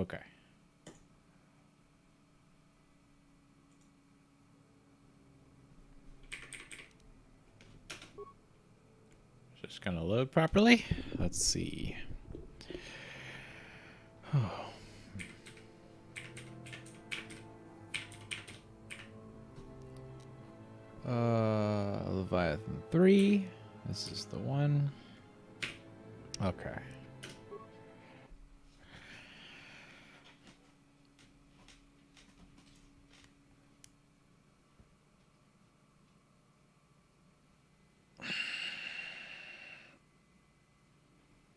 okay. Just gonna load properly. Let's see. Oh. Leviathan 3. This is the one. Okay.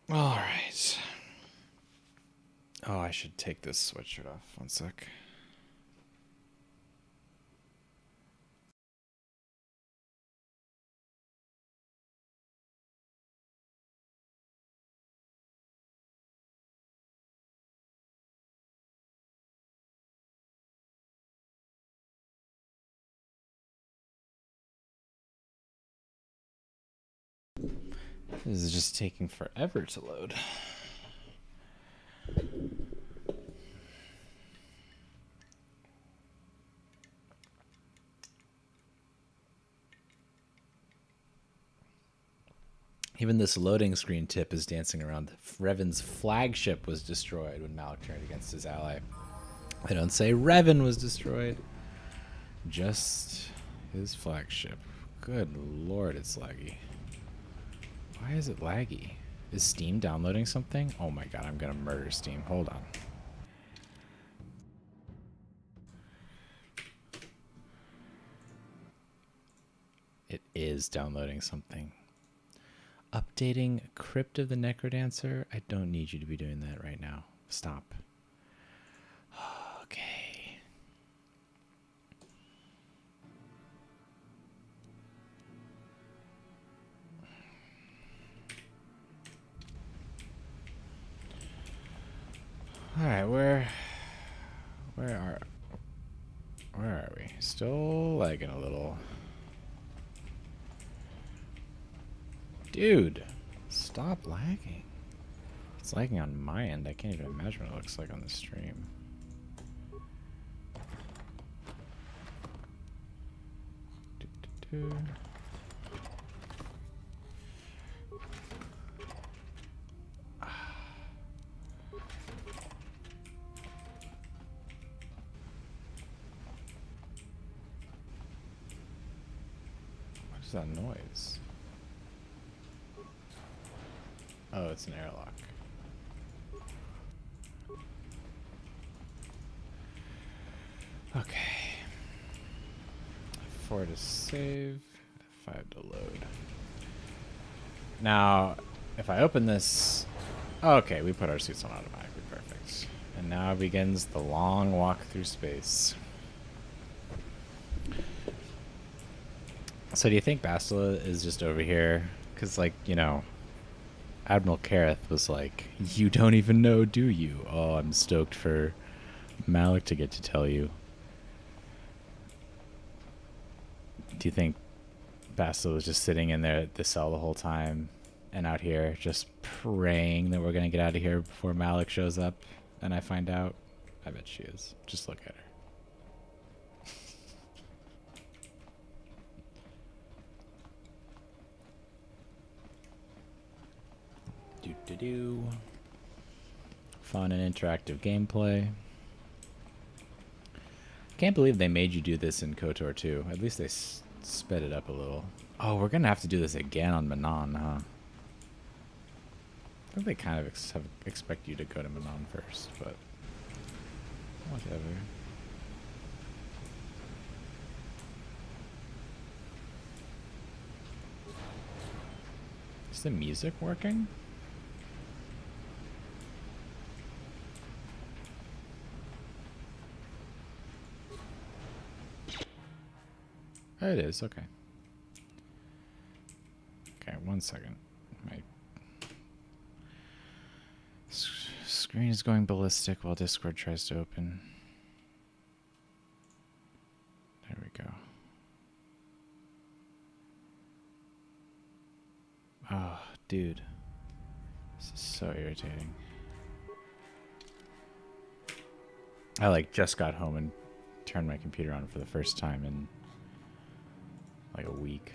All right. Oh, I should take this sweatshirt off. One sec. This is just taking forever to load. Even this loading screen tip is dancing around. Revan's flagship was destroyed when Malik turned against his ally. They don't say Revan was destroyed. Just his flagship. Good lord, it's laggy. Why is it laggy? Is Steam downloading something? Oh my god, I'm gonna murder Steam. Hold on. It is downloading something. Updating Crypt of the Necrodancer? I don't need you to be doing that right now. Stop. Okay. Alright, where are we? Still lagging a little. Dude, stop lagging. It's lagging on my end. I can't even imagine what it looks like on the stream. What is that noise? Oh, it's an airlock. Okay. 4 to save, 5 to load. Now, if I open this... Okay, we put our suits on automatically. Perfect. And now begins the long walk through space. So do you think Bastila is just over here? Because, like, you know... Admiral Kareth was like, you don't even know, do you? Oh, I'm stoked for Malik to get to tell you. Do you think Bastila was just sitting in there at the cell the whole time and out here just praying that we're going to get out of here before Malik shows up and I find out? I bet she is. Just look at her. Fun and interactive gameplay. Can't believe they made you do this in KOTOR 2. At least they sped it up a little. Oh, we're gonna have to do this again on Manon, huh? I think they kind of expect you to go to Manon first, but whatever. Is the music working? Oh, it is, okay. Okay, 1 second. My screen is going ballistic while Discord tries to open. There we go. Oh, dude. This is so irritating. I like just got home and turned my computer on for the first time in like a week.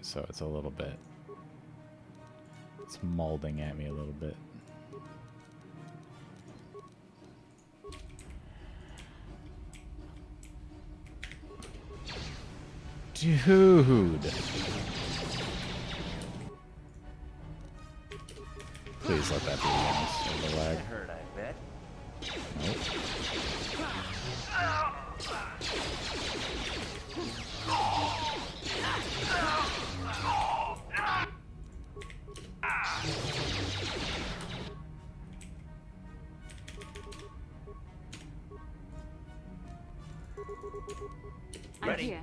So it's a little bit, it's molding at me a little bit. Dude. Please let that be the lag. That hurt, I bet. Nope. Ready? Here.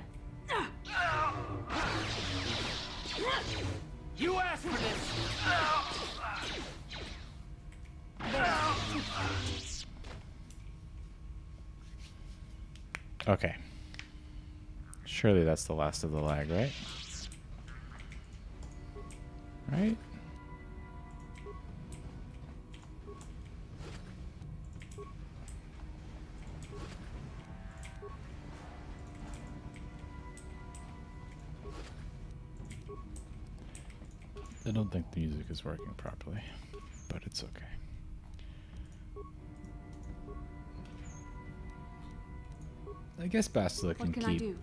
You asked for this. Okay. Surely that's the last of the lag, right? Right? I don't think the music is working properly, but it's okay. I guess Bastila can keep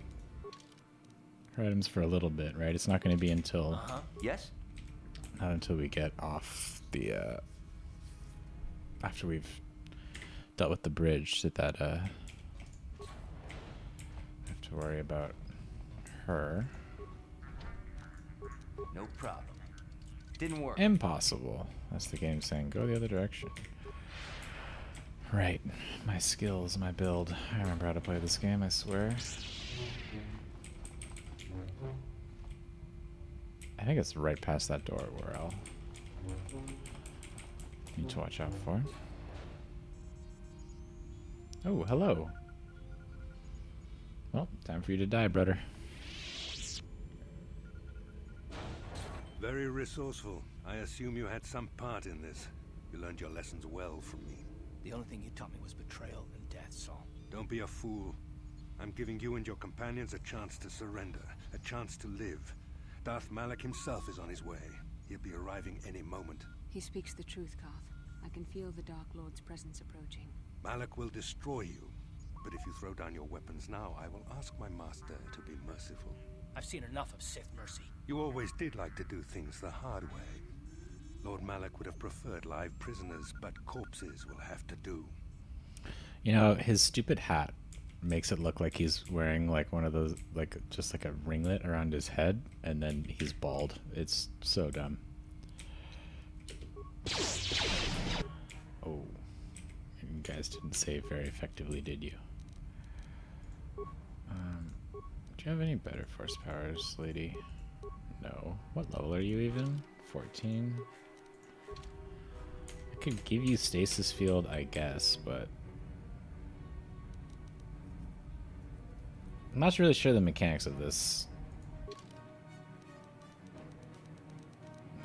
her items for a little bit, right? It's not going to be until Yes? not until we get off the after we've dealt with the bridge that I have to worry about her. No problem. Didn't work. Impossible. That's the game saying go the other direction. Right. My skills, my build. I remember how to play this game, I swear. I think it's right past that door where I'll need to watch out for. Oh, hello. Well, time for you to die, brother. Very resourceful. I assume you had some part in this. You learned your lessons well from me. The only thing you taught me was betrayal and death, Saul. Don't be a fool. I'm giving you and your companions a chance to surrender, a chance to live. Darth Malak himself is on his way. He'll be arriving any moment. He speaks the truth, Carth. I can feel the Dark Lord's presence approaching. Malak will destroy you. But if you throw down your weapons now, I will ask my master to be merciful. I've seen enough of Sith mercy. You always did like to do things the hard way. Lord Malak would have preferred live prisoners, but corpses will have to do. You know, his stupid hat makes it look like he's wearing like one of those, like just like a ringlet around his head, and then he's bald. It's so dumb. Oh, you guys didn't save very effectively, did you? Do you have any better force powers, lady? No. What level are you even? 14? I could give you stasis field, I guess, but I'm not really sure the mechanics of this,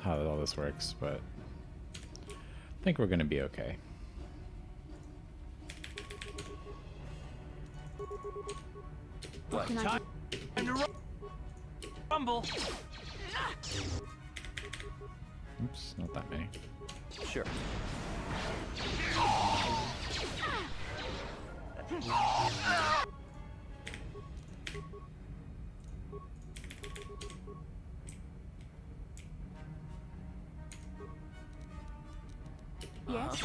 how all this works, but I think we're gonna be okay. What can I do? Time to rumble. Oops, not that many. Sure. Yes?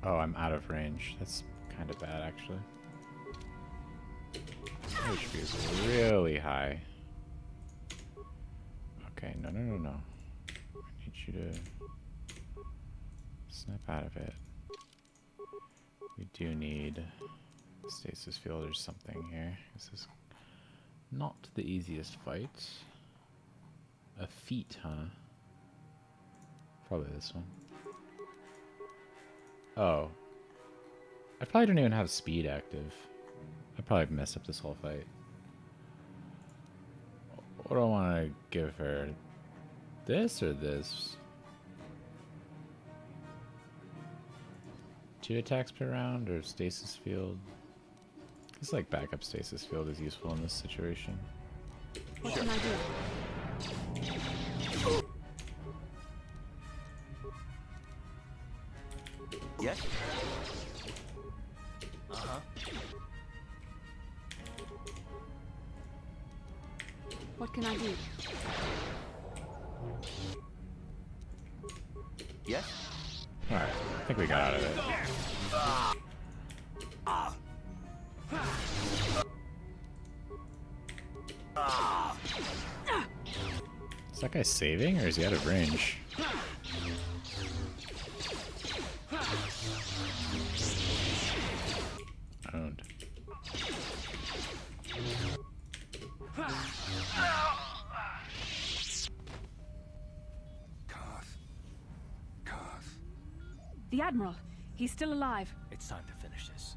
Oh, I'm out of range. That's kind of bad, actually. HP is really high. Okay, no. I need you to snap out of it. We do need stasis field or something here. This is not the easiest fight. A feat, huh? Probably this one. Oh. I probably don't even have speed active. I probably messed up this whole fight. What do I want to give her? This or this? 2 attacks per round or stasis field? It's like backup stasis field is useful in this situation. What can I do? Yes? Uh-huh. What can I do? Yes? Alright, I think we got out of it. Is that guy saving or is he out of range? Owned. Karth. The Admiral. He's still alive. It's time to finish this.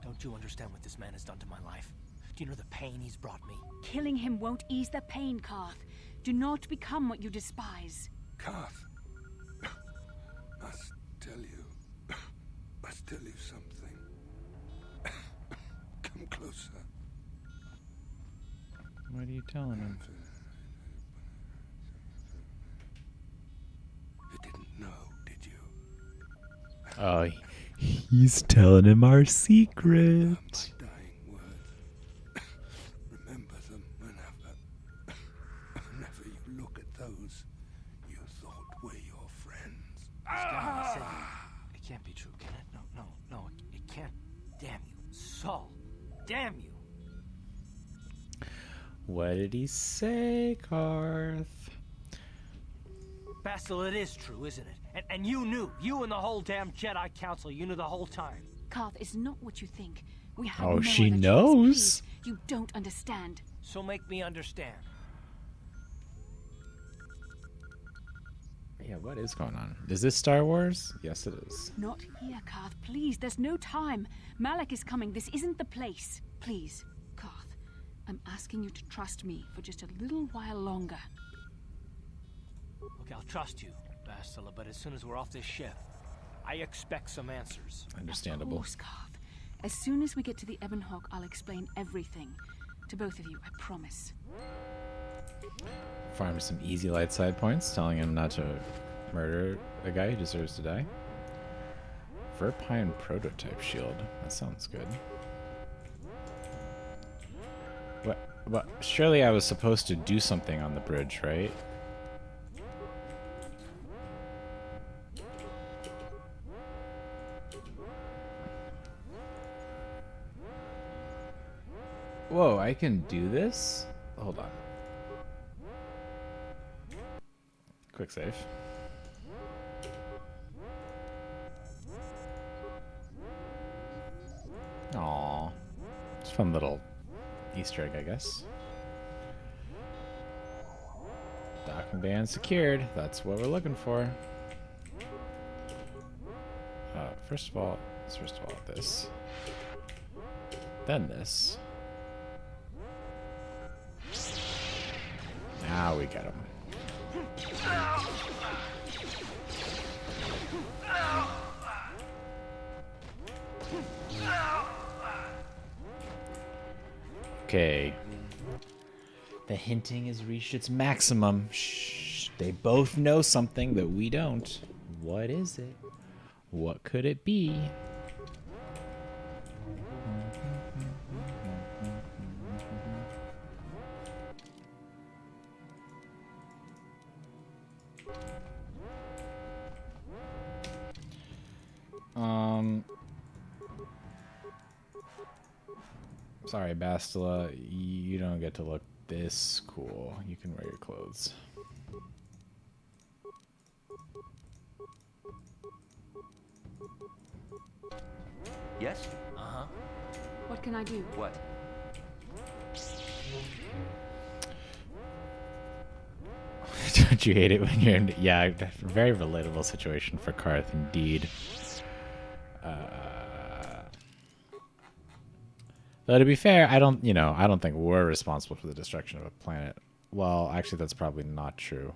Don't you understand what this man has done to my life? Do you know the pain he's brought me? Killing him won't ease the pain, Karth. Do not become what you despise. Karth. Must tell you something. Come closer. What are you telling him? You didn't know, did you? Oh, he's telling him our secret. My dying words. Remember them whenever you look at those you thought were your friends. It can't be true, can it? No, it can't. Damn you. Saul. Damn you. What did he say, Karth? Bastel, it is true, isn't it? And you knew. You and the whole damn Jedi Council, you knew the whole time. Karth is not what you think. We have Oh, no she other choice, knows. please. You don't understand. So make me understand. Yeah, what is going on? Is this Star Wars? Yes, it is. Not here, Karth. Please, there's no time. Malak is coming. This isn't the place. Please, Karth. I'm asking you to trust me for just a little while longer. Look, I'll trust you, Bastila, but as soon as we're off this ship, I expect some answers. Understandable. Of course, Karth. As soon as we get to the Ebon Hawk, I'll explain everything. To both of you, I promise. Farm some easy light side points, telling him not to murder a guy who deserves to die. Verpine prototype shield. That sounds good. What? Surely I was supposed to do something on the bridge, right? Whoa, I can do this? Hold on. Quick save. Aww. It's a fun little Easter egg, I guess. Docking band secured. That's what we're looking for. First of all, this. Then this. Now we get him. Okay. The hinting has reached its maximum. Shh. They both know something that we don't. What is it? What could it be? Sorry, Bastila, you don't get to look this cool. You can wear your clothes. Yes? Uh-huh. What can I do? What? Don't you hate it when you're in... Yeah, very relatable situation for Karth, indeed. Though to be fair, I don't think we're responsible for the destruction of a planet. Well, actually, that's probably not true.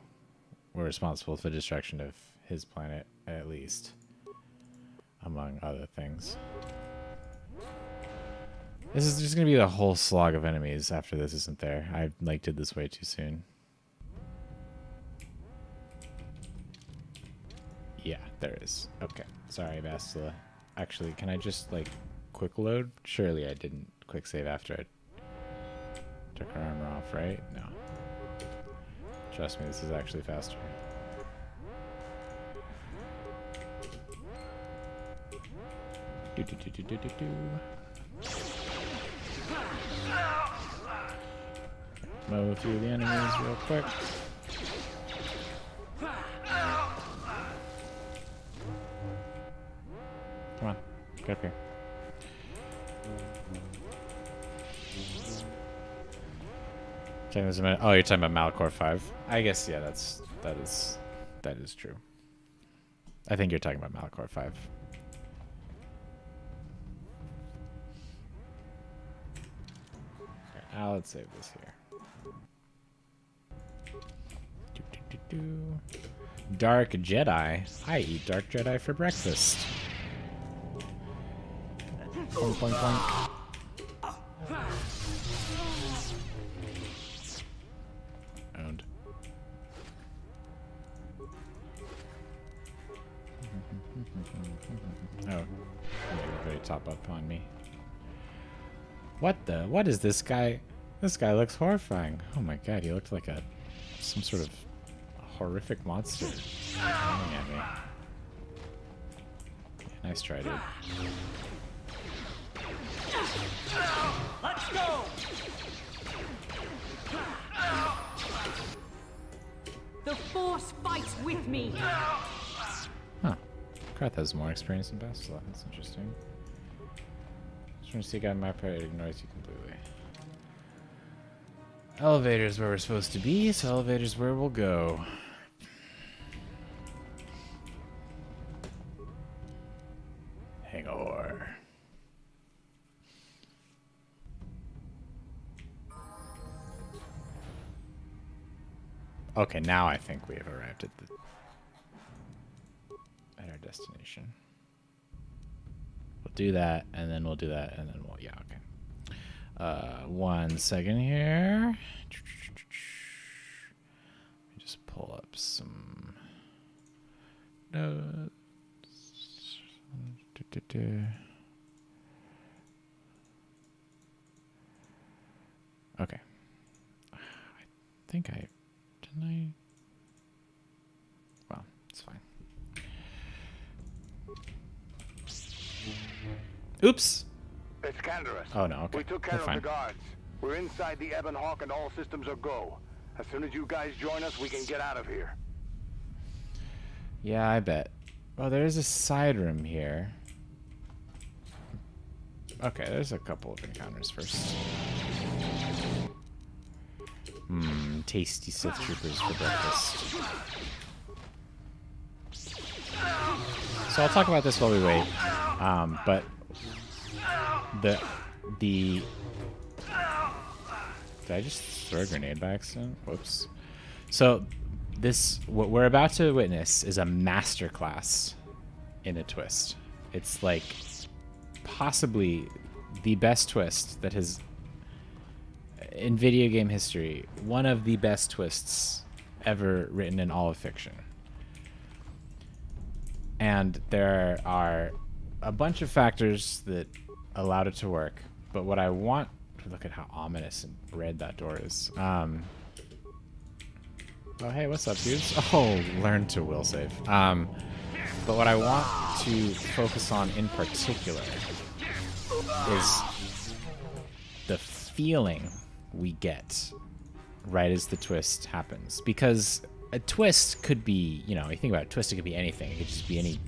were responsible for the destruction of his planet, at least, among other things. This is just gonna be the whole slog of enemies after this, isn't there? I like did this way too soon. Yeah, there is. Okay, sorry, Bastila. Actually, can I just like quick load? Surely I didn't quick save after I took her armor off, right? No. Trust me, this is actually faster. Do do do do do do do. Mow through the enemies real quick. Come on, get up here. Okay, there's a minute. Oh, you're talking about Malachor 5. I guess yeah, that is true. I think you're talking about Malachor 5. Okay, now let's save this here. Dark Jedi. I eat Dark Jedi for breakfast. Point, point, point. Owned. Oh, very top up on me. What the? What is this guy? This guy looks horrifying. Oh my god, he looked like some sort of horrific monster coming at me. Yeah, nice try, dude. Let's go! The Force fights with me. Huh. Krath has more experience than Bastila. That's interesting. Just want to see a guy in my part, it ignores you completely. Elevator's where we're supposed to be, so elevator's where we'll go. Hangover. Okay, now I think we have arrived at our destination. We'll do that, and then we'll do that, and then we'll, yeah, okay. 1 second here. Let me just pull up some notes. Okay. I think didn't I? Well, it's fine. Oops. It's Canderous. Oh no, okay. We took We're care of fine. the guards. We're inside the Ebon Hawk and all systems are go. As soon as you guys join us, we can get out of here. Yeah, I bet. Well, there's a side room here. Okay, there's a couple of encounters first. Tasty Sith Troopers for breakfast. So I'll talk about this while we wait. But the did I just throw a grenade by accident? Whoops. So what we're about to witness is a masterclass in a twist. It's like possibly the best twist that has in video game history, one of the best twists ever written in all of fiction. And there are a bunch of factors that allowed it to work, but what I want, look at how ominous and red that door is. Oh hey, what's up, dudes? Oh, learn to will save. But what I want to focus on in particular is the feeling we get right as the twist happens. Because a twist could be, you know, you think about a twist, it could be anything. It could just be any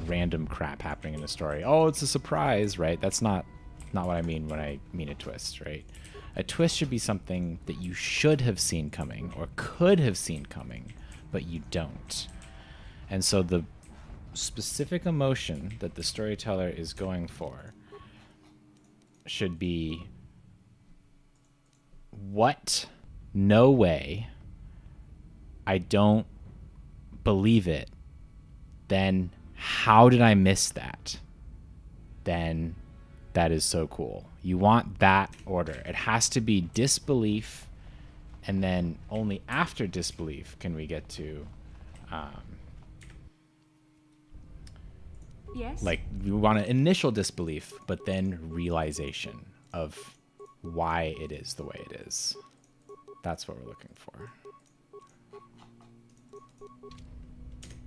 random crap happening in the story. Oh, it's a surprise, right? That's not what I mean when I mean a twist, right? A twist should be something that you should have seen coming or could have seen coming, but you don't. And so the specific emotion that the storyteller is going for should be, what? No way. I don't believe it, then how did I miss that? Then that is so cool. You want that order. It has to be disbelief, and then only after disbelief can we get to Yes? like, we want an initial disbelief, but then realization of why it is the way it is. That's what we're looking for.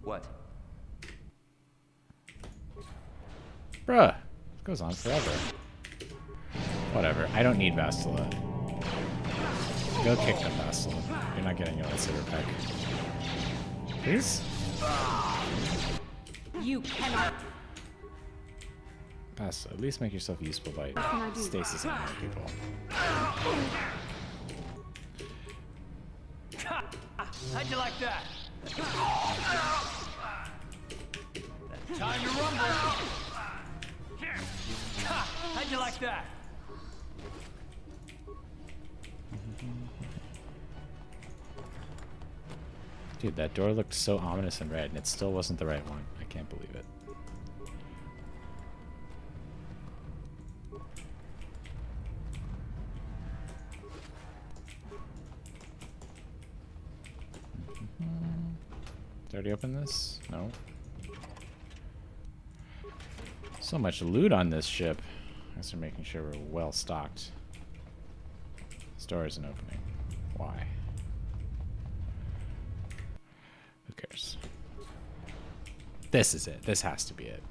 What? Bruh, it goes on forever. Whatever, I don't need Bastila. Go kick them, Bastila. You're not getting your lightsaber back. Please? You cannot. Bastila, at least make yourself useful by stasis on other people. How'd you like that? Time to rumble. How'd you like that? Dude, that door looked so ominous and red, and it still wasn't the right one. I can't believe it. Did I already open this? No. So much loot on this ship. I guess we're making sure we're well stocked. This door isn't opening. Why? Who cares? This is it. This has to be it.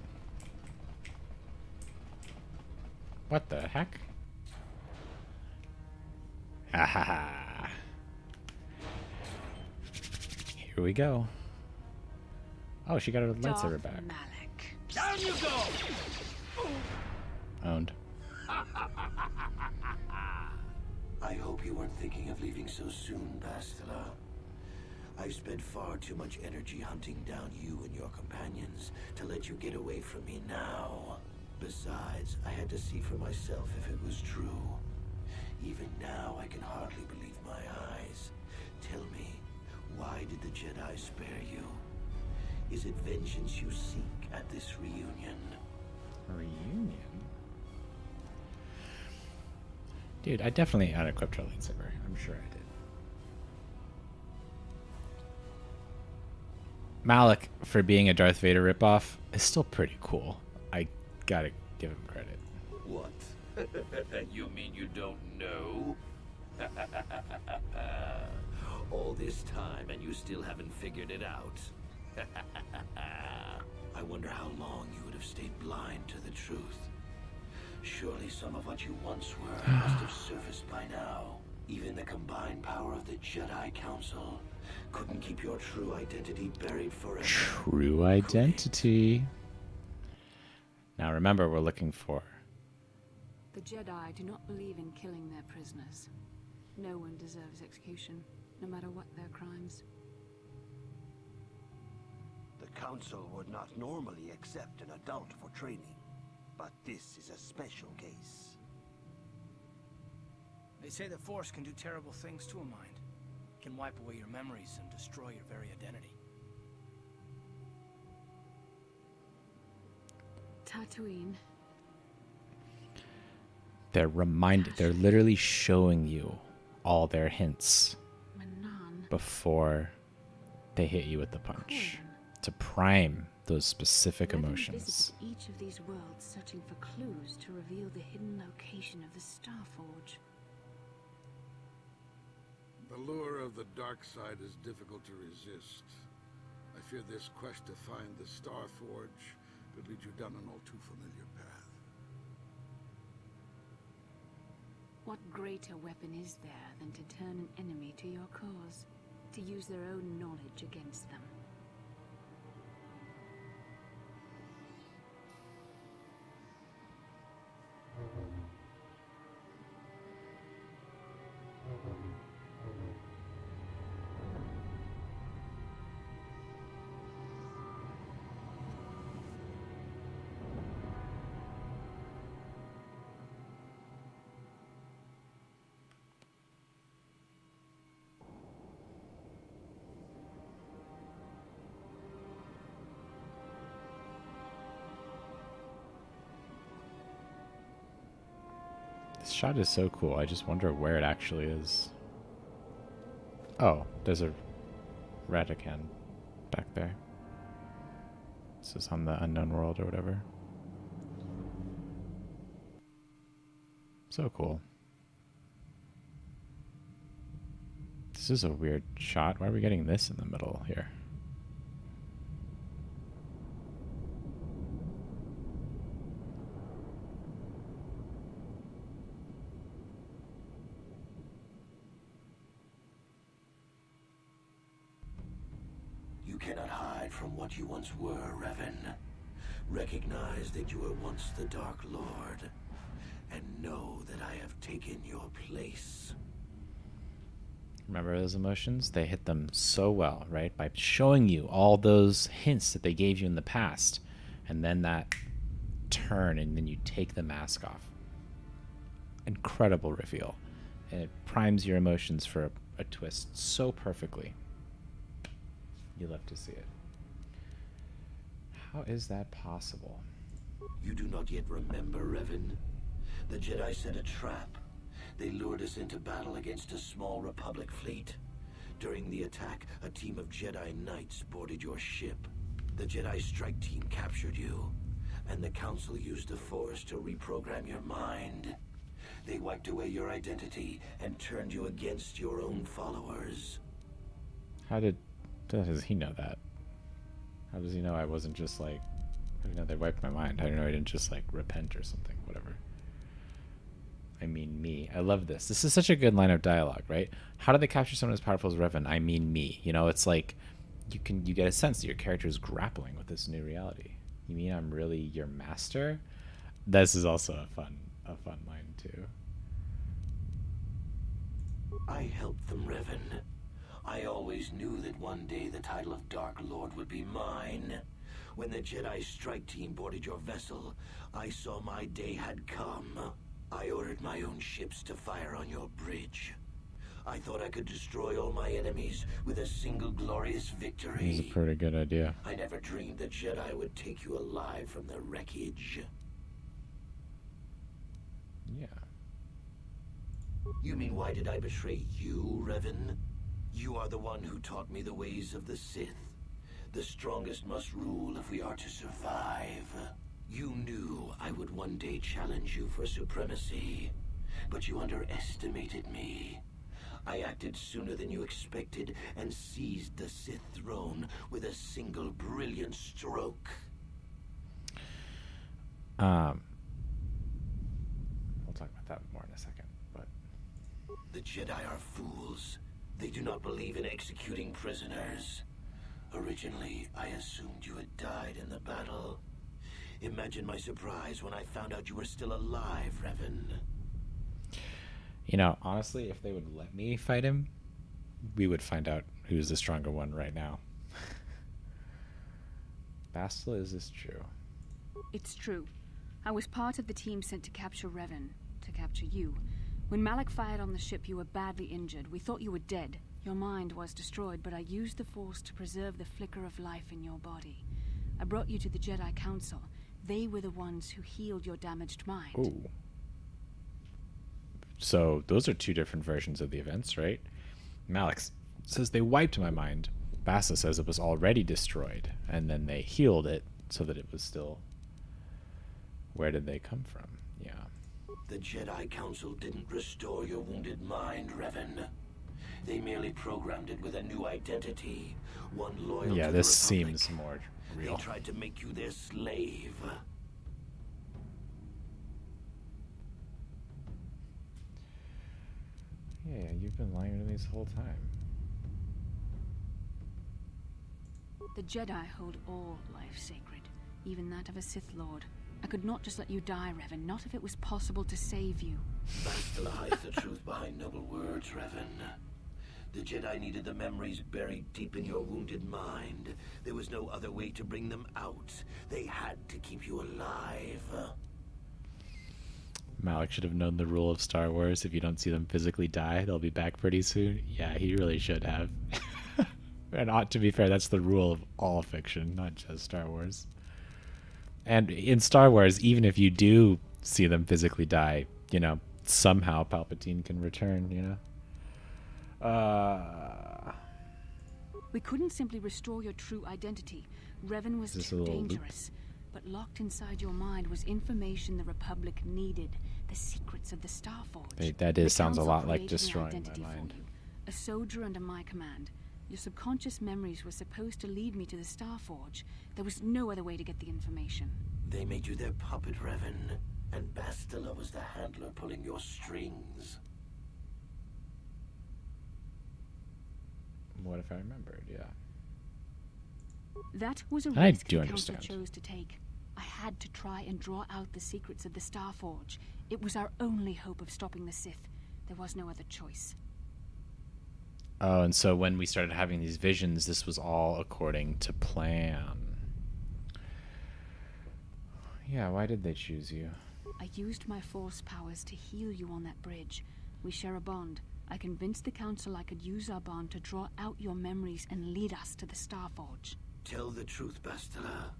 What the heck? Ha ha ha. Here we go. Oh, she got her lightsaber back. Malak. Down you go! Owned. I hope you weren't thinking of leaving so soon, Bastila. I've spent far too much energy hunting down you and your companions to let you get away from me now. Besides, I had to see for myself if it was true. Even now, I can hardly believe my eyes. Tell me, why did the Jedi spare you? Is it vengeance you seek at this reunion? Reunion? Dude, I definitely unequipped her lightsaber. I'm sure I did. Malak, for being a Darth Vader ripoff, is still pretty cool. I gotta give him credit. What? You mean you don't know? All this time and you still haven't figured it out? I wonder how long you would have stayed blind to the truth. Surely some of what you once were must have surfaced by now. Even the combined power of the Jedi Council couldn't keep your true identity buried forever. True identity. Now remember, we're looking for... The Jedi do not believe in killing their prisoners. No one deserves execution, no matter what their crimes. The Council would not normally accept an adult for training, but this is a special case. They say the Force can do terrible things to a mind. It can wipe away your memories and destroy your very identity. Tatooine. They're literally showing you all their hints Manan. before they hit you with the punch. Cool. To prime those specific Revan emotions. visited each of these worlds, searching for clues to reveal the hidden location of the Starforge. The lure of the dark side is difficult to resist. I fear this quest to find the Starforge could lead you down an all too familiar path. What greater weapon is there than to turn an enemy to your cause? To use their own knowledge against them? shot is so cool. I just wonder where it actually is. Oh, there's a Ratican back there. This is on the unknown world or whatever. So cool. This is a weird shot. Why are we getting this in the middle here? You cannot hide from what you once were, Revan. Recognize that you were once the Dark Lord, and know that I have taken your place. Remember those emotions? They hit them so well, right? By showing you all those hints that they gave you in the past, and then that turn, and then you take the mask off. Incredible reveal. And it primes your emotions for a twist so perfectly. You love to see it. How is that possible? You do not yet remember, Revan? The Jedi set a trap. They lured us into battle against a small Republic fleet. During the attack, a team of Jedi Knights boarded your ship. The Jedi strike team captured you, and the Council used the Force to reprogram your mind. They wiped away your identity and turned you against your own followers. How does he know that? How does he know I wasn't just like... How do you know they wiped my mind? How do you know I didn't just like repent or something? Whatever. I mean me. I love this. This is such a good line of dialogue, right? How did they capture someone as powerful as Revan? I mean me. You know, it's like you get a sense that your character is grappling with this new reality. You mean I'm really your master? This is also a fun line too. I helped them, Revan. I always knew that one day the title of Dark Lord would be mine. When the Jedi strike team boarded your vessel, I saw my day had come. I ordered my own ships to fire on your bridge. I thought I could destroy all my enemies with a single glorious victory. It's a pretty good idea. I never dreamed the Jedi would take you alive from the wreckage. Yeah. You mean, why did I betray you, Revan? You are the one who taught me the ways of the Sith. The strongest must rule if we are to survive. You knew I would one day challenge you for supremacy, but you underestimated me. I acted sooner than you expected and seized the Sith throne with a single brilliant stroke. We'll talk about that more in a second, but... The Jedi are fools. They do not believe in executing prisoners. Originally, I assumed you had died in the battle. Imagine my surprise when I found out you were still alive, Revan. You know, honestly, if they would let me fight him, we would find out who's the stronger one right now. Bastila, is this true? It's true. I was part of the team sent to capture Revan, to capture you. When Malak fired on the ship, you were badly injured. We thought you were dead. Your mind was destroyed, but I used the Force to preserve the flicker of life in your body. I brought you to the Jedi Council. They were the ones who healed your damaged mind. Ooh. So those are two different versions of the events, right? Malak says they wiped my mind. Bastila says it was already destroyed, and then they healed it so that it was still... Where did they come from? Yeah. The Jedi Council didn't restore your wounded mind, Revan. They merely programmed it with a new identity, one loyal yeah, to this the Republic. seems more real. They tried to make you their slave. Yeah, you've been lying to me this whole time. The Jedi hold all life sacred, even that of a Sith Lord. I could not just let you die, Revan, not if it was possible to save you. Bastila hides the truth behind noble words, Revan. The Jedi needed the memories buried deep in your wounded mind. There was no other way to bring them out. They had to keep you alive. Malak should have known the rule of Star Wars. If you don't see them physically die, they'll be back pretty soon. Yeah, he really should have. And to be fair, that's the rule of all fiction, not just Star Wars. And in Star Wars, even if you do see them physically die, you know, somehow Palpatine can return, you know? We couldn't simply restore your true identity. Revan was Is this a too little loop? dangerous. But locked inside your mind was information the Republic needed. The secrets of the Starforge. That The sounds a Council lot like created an destroying my identity for mind. you. A soldier under my command. Your subconscious memories were supposed to lead me to the Starforge. There was no other way to get the information. They made you their puppet, Revan, and Bastila was the handler pulling your strings. What if I remembered? Yeah. That was a I risk do the Council understand. chose to take. I had to try and draw out the secrets of the Starforge. It was our only hope of stopping the Sith. There was no other choice. Oh, and so when we started having these visions, this was all according to plan. Yeah, why did they choose you? I used my Force powers to heal you on that bridge. We share a bond. I convinced the Council I could use our bond to draw out your memories and lead us to the Starforge. Tell the truth, Bastila.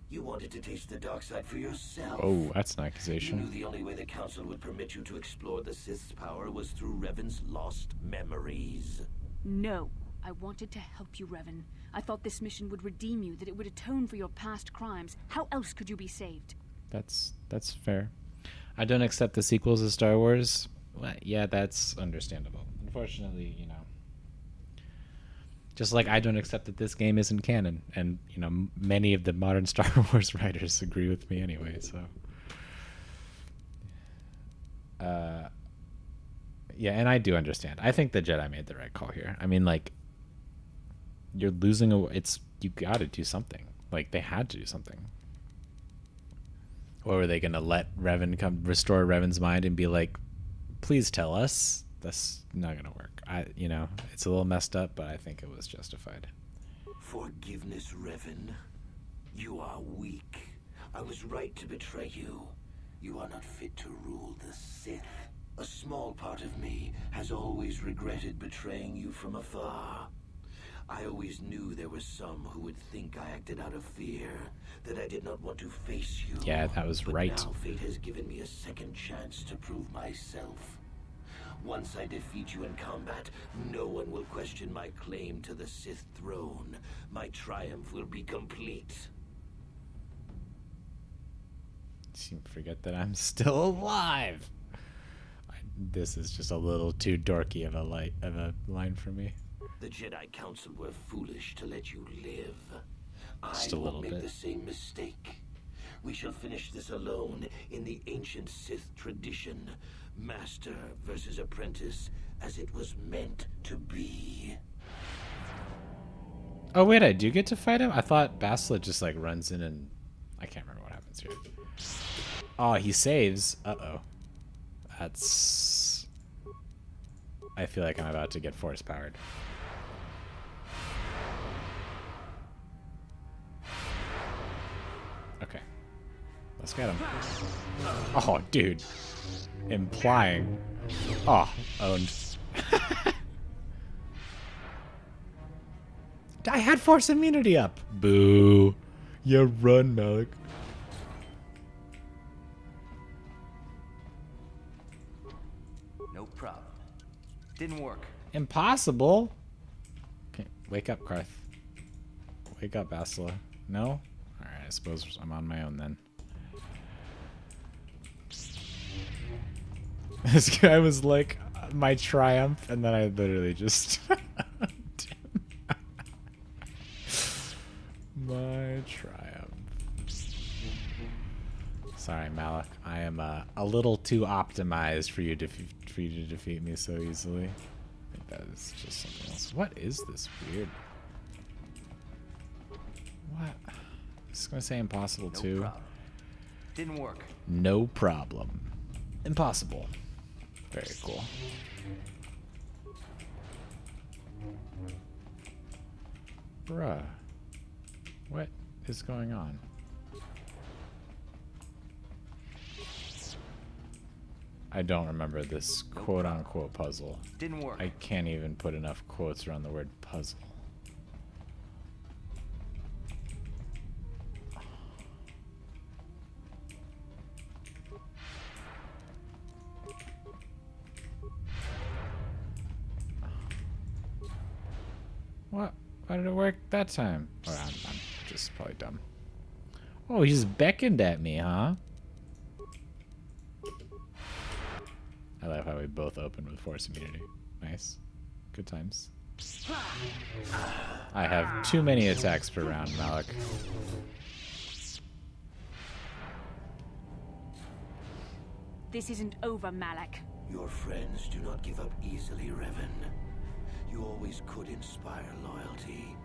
You wanted to taste the dark side for yourself. Oh, that's an You accusation. knew the only way the Council would permit you to explore the Sith's power was through Revan's lost memories. No. I wanted to help you, Revan. I thought this mission would redeem you, that it would atone for your past crimes. How else could you be saved? That's fair. I don't accept the sequels of Star Wars. Well, yeah, that's understandable. Unfortunately, you know, just like I don't accept that this game isn't canon, and you know, many of the modern Star Wars writers agree with me anyway. So, yeah, and I do understand. I think the Jedi made the right call here. I mean, like, you're losing a. It's you got to do something. Like they had to do something. Or were they going to let Revan come restore Revan's mind and be like, please tell us? That's not going to work. You know, it's a little messed up, but I think it was justified. Forgiveness, Revan. You are weak. I was right to betray you. You are not fit to rule the Sith. A small part of me has always regretted betraying you from afar. I always knew there were some who would think I acted out of fear, that I did not want to face you. Yeah, that was but right. Now fate has given me a second chance to prove myself. Once I defeat you in combat, no one will question my claim to the Sith throne. My triumph will be complete. You forget that I'm still alive. This is just a little too dorky of a line for me. The Jedi Council were foolish to let you live. Just a I little won't make bit. the same mistake. We shall finish this alone in the ancient Sith tradition. Master versus apprentice, as it was meant to be. Oh wait, I do get to fight him? I thought Bastila just like runs in and I can't remember what happens here. Oh, he saves. Uh-oh. That's... I feel like I'm about to get force powered. Okay. Let's get him. Oh, dude. Implying. Oh, owned. I had force immunity up. Boo. You run, Malik. No problem. Didn't work. Impossible. Okay, wake up, Karth. Wake up, Bastila. No? Alright, I suppose I'm on my own then. This guy was like my triumph, and then I literally just... my triumph. Sorry, Malik. I am a little too optimized for you to defeat me so easily. I think that is just something else. What is this weird? What? This is gonna say impossible No too. problem. Didn't work. No problem. Impossible. Very cool. Bruh. What is going on? I don't remember this quote-unquote puzzle. Didn't work. I can't even put enough quotes around the word puzzle. Why did it work that time? Or I'm just probably dumb. Oh, he just beckoned at me, huh? I love how we both opened with force immunity. Nice. Good times. I have too many attacks per round, Malik. This isn't over, Malik. Your friends do not give up easily, Revan. You always could inspire loyalty.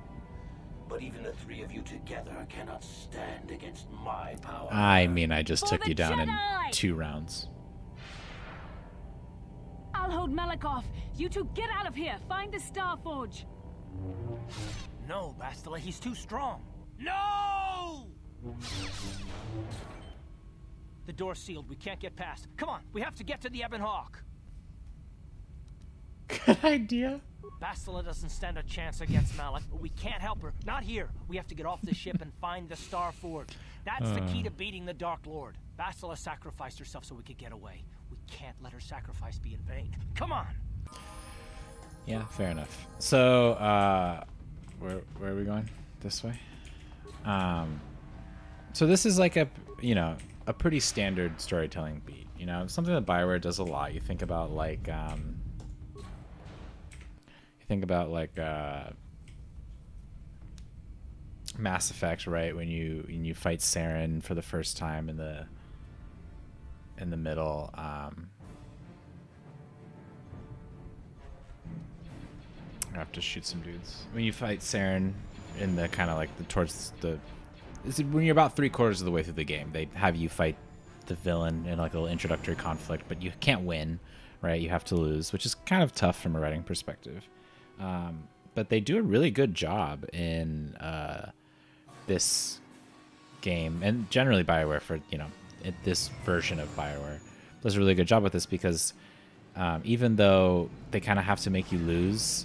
But even the three of you together cannot stand against my power. I mean, I just For took the you down in Jedi! 2 rounds. I'll hold Malik off. You two get out of here. Find the Star Forge. No, Bastila, he's too strong. No! The door's sealed. We can't get past. Come on, we have to get to the Ebon Hawk. Good idea. Bastila doesn't stand a chance against Malik, but we can't help her. Not here. We have to get off the ship and find the Star Forge. That's the key to beating the Dark Lord. Bastila sacrificed herself so we could get away. We can't let her sacrifice be in vain. Come on! Yeah, fair enough. So, where are we going? This way? So this is like a pretty standard storytelling beat. You know, something that BioWare does a lot. You think about like, Mass Effect, right? When you fight Saren for the first time in the middle. I have to shoot some dudes. When you fight Saren in the kind of like when you're about 3/4 of the way through the game, they have you fight the villain in like a little introductory conflict, but you can't win, right? You have to lose, which is kind of tough from a writing perspective. But they do a really good job in this game, and generally BioWare for this version of BioWare does a really good job with this because even though they kind of have to make you lose.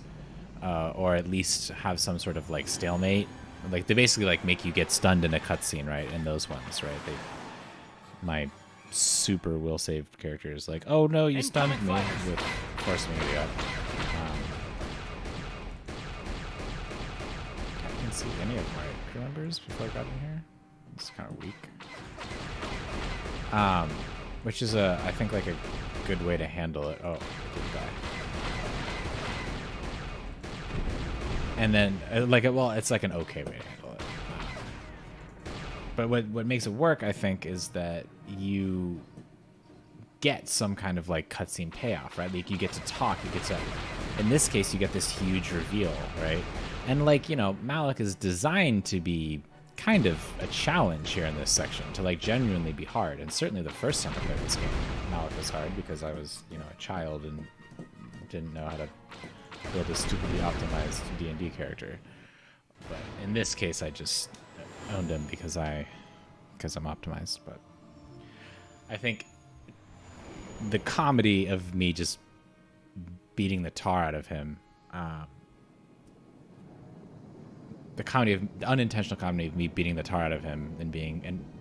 Or at least have some sort of like stalemate. Like they basically like make you get stunned in a cutscene, right? In those ones, right? My super will save character is like, oh no, you stunned me with force immunity up. I didn't see any of my crew members before I got in here. It's kind of weak. Which is I think like a good way to handle it. Oh, I didn't die. And then, it's like an okay way to handle it. But what makes it work, I think, is that you get some kind of like cutscene payoff, right? Like you get to talk, in this case, you get this huge reveal, right? And like, Malik is designed to be kind of a challenge here in this section, to like genuinely be hard. And certainly the first time I played this game, Malik was hard because I was, a child and didn't know how to build a stupidly optimized D&D character. But in this case, I just owned him because I'm optimized. But I think the comedy of me just beating the tar out of him, the unintentional comedy of me beating the tar out of him and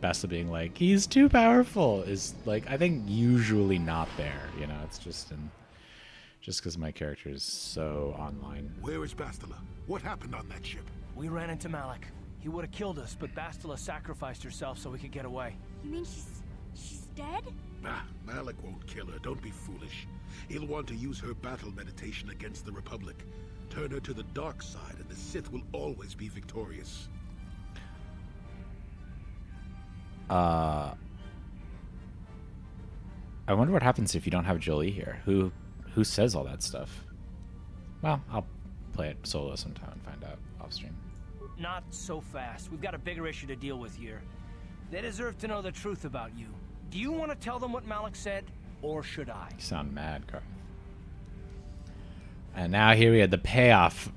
Bastila being like, he's too powerful, is like, I think usually not there. It's just because my character is so online. Where is Bastila? What happened on that ship? We ran into Malik. He would have killed us, but Bastila sacrificed herself so we could get away. You mean she's dead? Nah, Malik won't kill her. Don't be foolish. He'll want to use her battle meditation against the Republic. Turn her to the dark side, and the Sith will always be victorious. I wonder what happens if you don't have Jolie here. Who says all that stuff? Well, I'll play it solo sometime and find out off stream. Not so fast. We've got a bigger issue to deal with here. They deserve to know the truth about you. Do you want to tell them what Malik said, or should I? You sound mad, Carl. And now here we had the payoff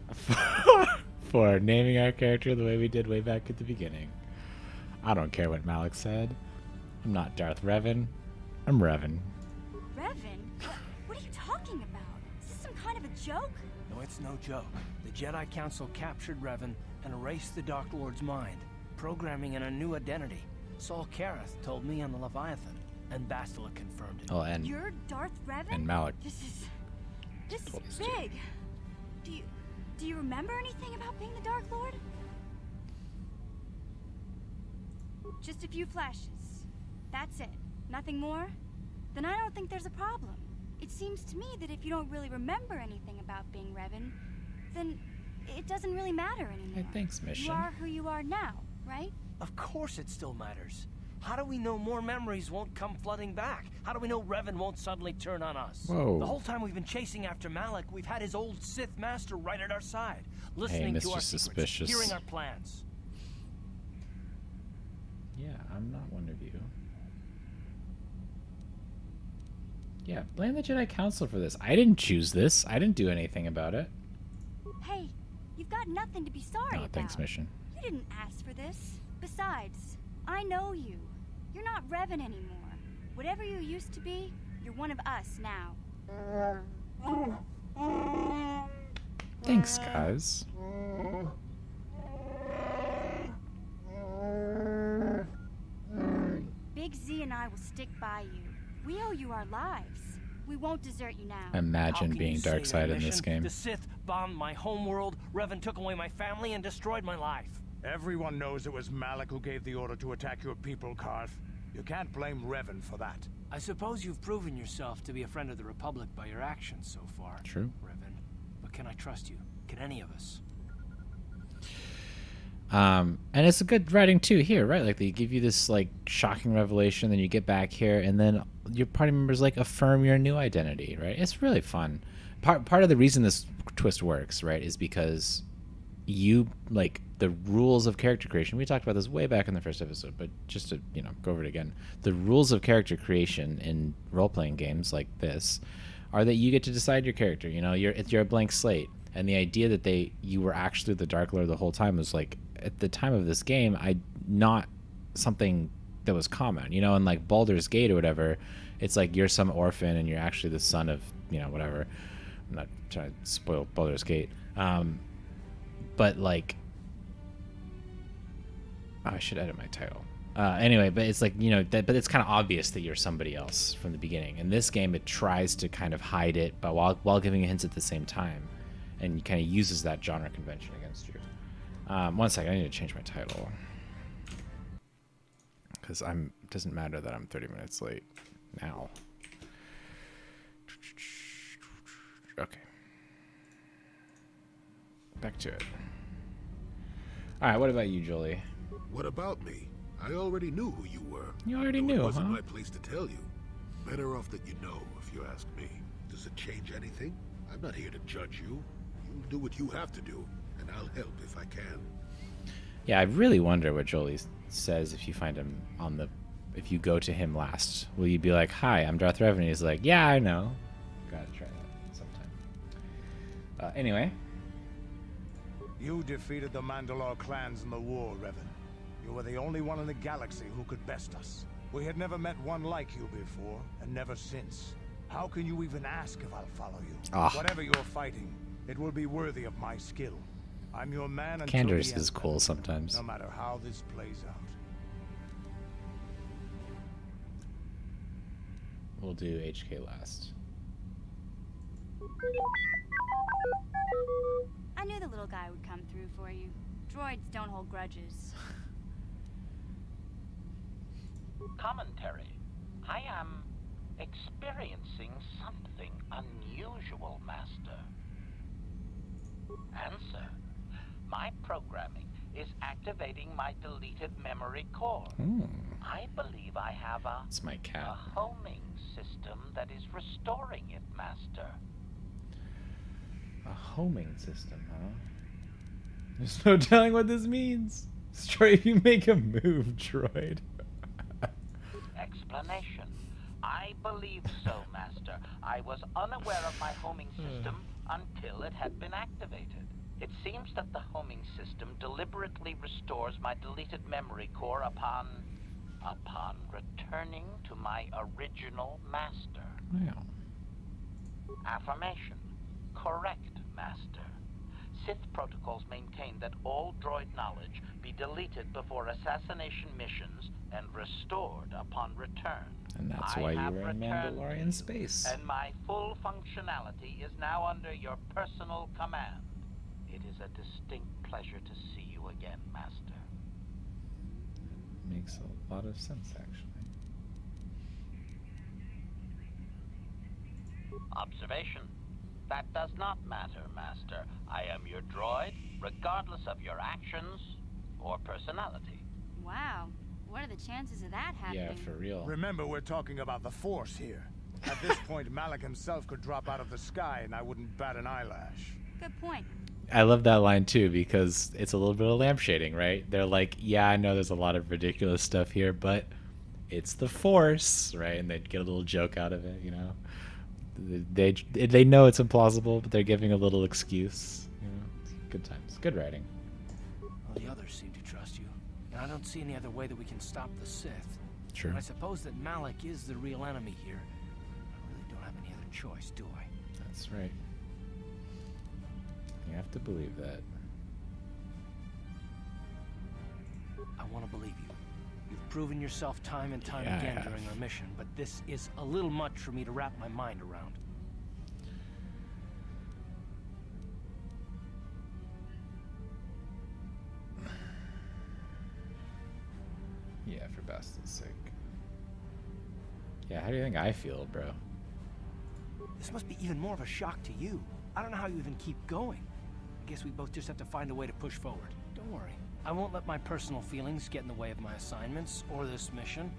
for naming our character the way we did way back at the beginning. I don't care what Malik said. I'm not Darth Revan. I'm Revan. Revan? What are you talking about? Is this some kind of a joke? No, it's no joke. The Jedi Council captured Revan and erased the Dark Lord's mind, programming in a new identity. Saul Kareth told me on the Leviathan, and Bastila confirmed it. Oh, and you're Darth Revan? and Malik. This is big. Do Do you remember anything about being the Dark Lord? Just a few flashes. That's it. Nothing more? Then I don't think there's a problem. It seems to me that if you don't really remember anything about being Revan, then it doesn't really matter anymore. Hey, thanks, Mission. You are who you are now, right? Of course it still matters. How do we know more memories won't come flooding back? How do we know Revan won't suddenly turn on us? Whoa. The whole time we've been chasing after Malik, we've had his old Sith master right at our side, listening to Mr. our Suspicious. secrets, hearing our plans. Yeah, I'm not one of you. Yeah, blame the Jedi Council for this. I didn't choose this. I didn't do anything about it. Hey, you've got nothing to be sorry about. Thanks, Mission. You didn't ask for this. Besides, I know you. You're not Revan anymore. Whatever you used to be, you're one of us now. Thanks, guys. Big Z and I will stick by you. We owe you our lives. We won't desert you now. Imagine being dark side in this game. The Sith bombed my homeworld, Revan took away my family, and destroyed my life. Everyone knows it was Malik who gave the order to attack your people, Karth. You can't blame Revan for that. I suppose you've proven yourself to be a friend of the Republic by your actions so far. True. Revan. But can I trust you? Can any of us? And it's a good writing too here, right? Like they give you this like shocking revelation, then you get back here, and then your party members like affirm your new identity, right? It's really fun. Part of the reason this twist works, right, is because you like the rules of character creation. We talked about this way back in the first episode, but just to go over it again, the rules of character creation in role-playing games like this are that you get to decide your character. You're a blank slate, and the idea that you were actually the Dark Lord the whole time was like, at the time of this game, not something that was common, in like Baldur's Gate or whatever. It's like you're some orphan and you're actually the son of, whatever. I'm not trying to spoil Baldur's Gate. But like, I should edit my title. Anyway, but it's like, but it's kind of obvious that you're somebody else from the beginning. In this game, it tries to kind of hide it, but while giving you hints at the same time, and kind of uses that genre convention against you. 1 second, I need to change my title. Because it doesn't matter that I'm 30 minutes late now. Okay. Back to it. Alright, what about you, Jolie? What about me? I already knew who you were. You already Though knew, it wasn't huh? my place to tell you. Better off that you know, if you ask me. Does it change anything? I'm not here to judge you. You do what you have to do, and I'll help if I can. Yeah, I really wonder what Jolie says if you find him if you go to him last. Will you be like, "Hi, I'm Darth Revan"? He's like, "Yeah, I know." Gotta try that sometime. Anyway. You defeated the Mandalore clans in the war, Revan. You were the only one in the galaxy who could best us. We had never met one like you before, and never since. How can you even ask if I'll follow you? Whatever you're fighting, it will be worthy of my skill. I'm your man until Candace the end, is cool sometimes. no matter how this plays out. We'll do HK last. I knew the little guy would come through for you. Droids don't hold grudges. Commentary. I am experiencing something unusual, Master. Answer. My programming is activating my deleted memory core. I believe I have It's my cat. a homing system that is restoring it, Master. A homing system, huh? There's no telling what this means. Destroy if you make a move, droid. Explanation. I believe so, Master. I was unaware of my homing system until it had been activated. It seems that the homing system deliberately restores my deleted memory core upon returning to my original master. Wow. Affirmation. Correct, Master. Sith protocols maintain that all droid knowledge be deleted before assassination missions and restored upon return. And that's why you were in Mandalorian space. And my full functionality is now under your personal command. It is a distinct pleasure to see you again, Master. Makes a lot of sense, actually. Observation. That does not matter, Master. I am your droid, regardless of your actions or personality. Wow. What are the chances of that happening? Yeah, for real. Remember, we're talking about the Force here. At this point, Malik himself could drop out of the sky and I wouldn't bat an eyelash. Good point. I love that line too because it's a little bit of lamp shading, right? They're like, yeah, I know there's a lot of ridiculous stuff here, but it's the Force, right? And they'd get a little joke out of it, you know. They know it's implausible, but they're giving a little excuse. You know, good times, good writing. Well, the others seem to trust you, and I don't see any other way that we can stop the Sith. True. But I suppose that Malik is the real enemy here. I really don't have any other choice, do I? That's right. You have to believe that. I want to believe you. You've proven yourself time and time Yeah, again during our mission, but this is a little much for me to wrap my mind around. Yeah, for Bastil's sake. Yeah, how do you think I feel, bro? This must be even more of a shock to you. I don't know how you even keep going. I guess we both just have to find a way to push forward. Don't worry. I won't let my personal feelings get in the way of my assignments or this mission.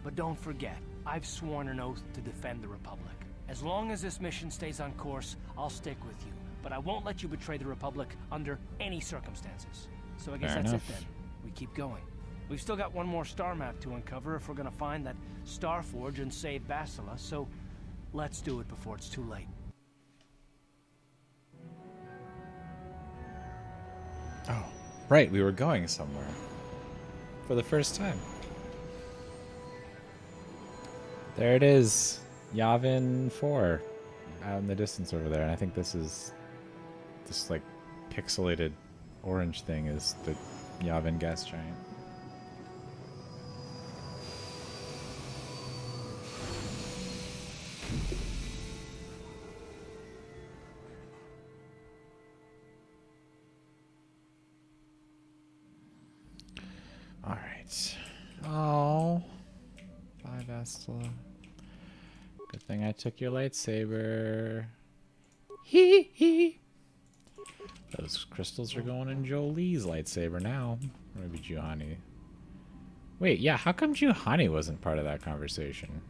But don't forget, I've sworn an oath to defend the Republic. As long as this mission stays on course, I'll stick with you. But I won't let you betray the Republic under any circumstances. So I guess Fair that's enough. it then. We keep going. We've still got one more star map to uncover if we're gonna find that Star Forge and save Bastila, so let's do it before it's too late. Oh, right, we were going somewhere. For the first time. There it is. Yavin 4. Out in the distance over there. And I think this is... this, like, pixelated orange thing is the Yavin gas giant. Alright. Oh. Bye, Bastila. Good thing I took your lightsaber. Hee hee. Those crystals are going in Jolie's lightsaber now. Or maybe Juhani. Wait, yeah, how come Juhani wasn't part of that conversation?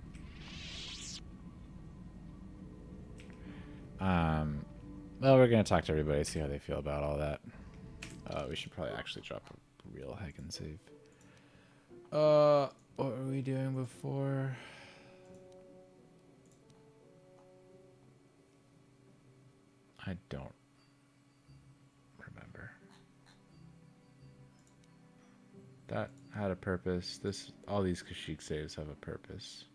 Well, we're gonna talk to everybody, see how they feel about all that. We should probably actually drop a real hack and save. What were we doing before? I don't remember. That had a purpose. All these Kashyyyk saves have a purpose.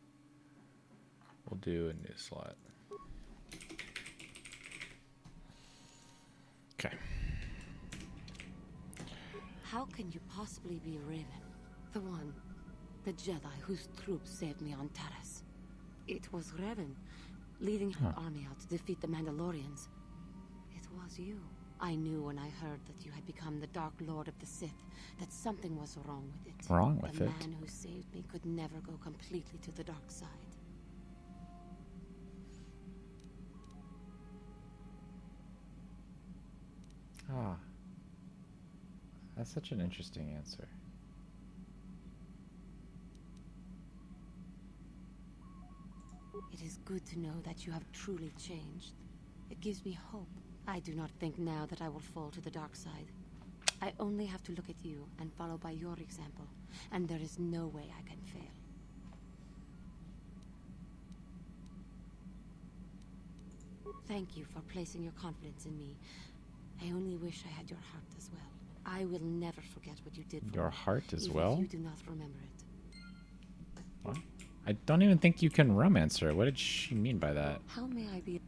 We'll do a new slot. Okay. How can you possibly be Raven? The one, the Jedi whose troops saved me on Taris. It was Raven, leading her army out to defeat the Mandalorians. It was you. I knew when I heard that you had become the Dark Lord of the Sith, that something was wrong with it. Wrong with the it? man who saved me could never go completely to the dark side. Ah. That's such an interesting answer. It is good to know that you have truly changed. It gives me hope. I do not think now that I will fall to the dark side. I only have to look at you and follow by your example, and there is no way I can fail. Thank you for placing your confidence in me. I only wish I had your heart as well. I will never forget what you did for Your me, heart as even well? if you do not remember it. What? I don't even think you can romance her. What did she mean by that? How may I be?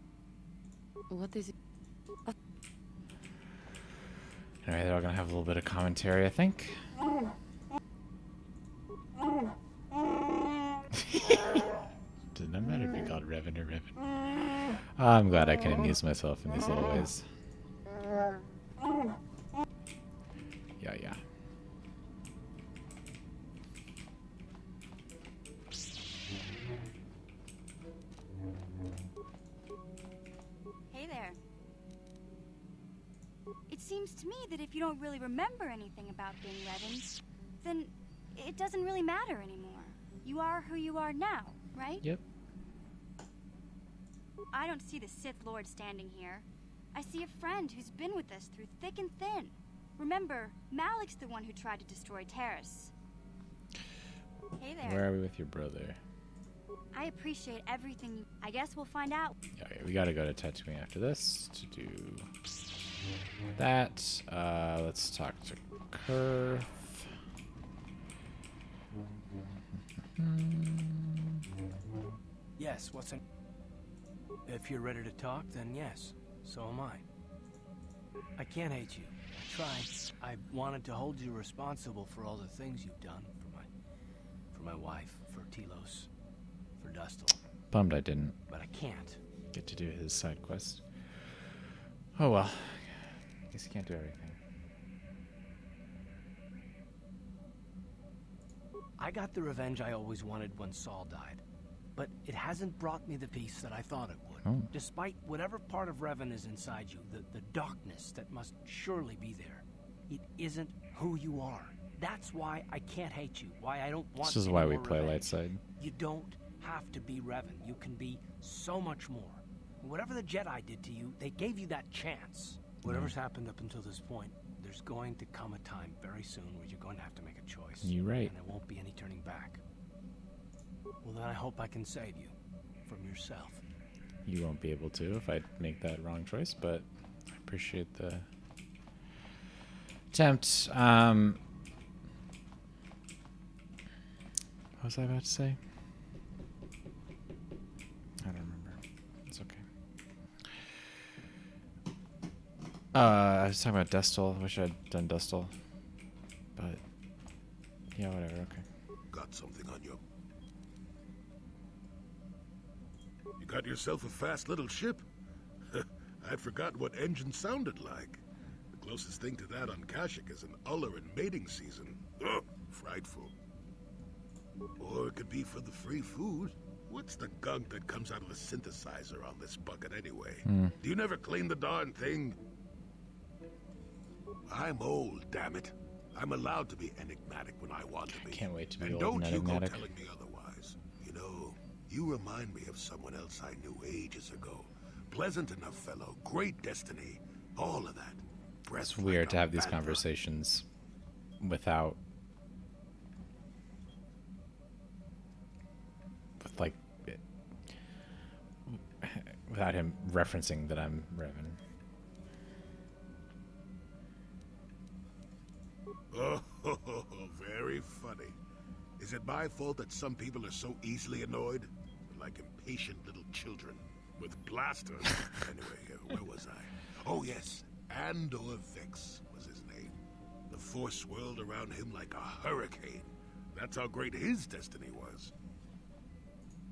What is it? Alright, they're all gonna have a little bit of commentary, I think. Doesn't matter if you called Revan or Revan. I'm glad I can amuse myself in these little ways. seems to me that if you don't really remember anything about being Revan, then it doesn't really matter anymore. You are who you are now, right? Yep. I don't see the Sith Lord standing here. I see a friend who's been with us through thick and thin. Remember, Malik's the one who tried to destroy Terrace. Hey there. Where are we with your brother? I appreciate everything you... I guess we'll find out. Okay, we gotta go to Tatooine after this to do that. Let's talk to Kurth. Yes, what's in... If you're ready to talk, then yes. So am I. I can't hate you. I tried. I wanted to hold you responsible for all the things you've done for my wife, for Telos, for Dustil. Bummed I didn't. But I can't. Get to do his side quest. Oh well. I guess you can't do everything. I got the revenge I always wanted when Saul died. But it hasn't brought me the peace that I thought it would. Oh. Despite whatever part of Revan is inside you, the darkness that must surely be there. It isn't who you are. That's why I can't hate you. Why I don't want This is why we more play revenge. light side. You don't have to be Revan. You can be so much more. Whatever the Jedi did to you, they gave you that chance. Whatever's happened up until this point, there's going to come a time very soon where you're going to have to make a choice. You're right. And there won't be any turning back. Well, then I hope I can save you from yourself. You won't be able to if I make that wrong choice, but I appreciate the attempt. What was I about to say? I don't remember. It's okay. I was talking about Dustil. I wish I'd done Dustil. But, yeah, whatever, okay. Got something on you. You got yourself a fast little ship. I'd forgotten what engine sounded like. The closest thing to that on Kashyyyk is an Uller in mating season. Ugh, frightful. Or it could be for the free food. What's the gunk that comes out of the synthesizer on this bucket anyway? Do you never clean the darn thing? I'm old, damn it. I'm allowed to be enigmatic when I want to be. Can't wait to be and old don't and you go enigmatic. telling me otherwise. You know, you remind me of someone else I knew ages ago. Pleasant enough fellow, great destiny, all of that. It's weird to have these conversations without, like, without him referencing that I'm Revan. Oh, very funny. Is it my fault that some people are so easily annoyed? Like impatient little children with blasters. Anyway, where was I? Oh yes, Andor Vex was his name. The Force swirled around him like a hurricane. That's how great his destiny was.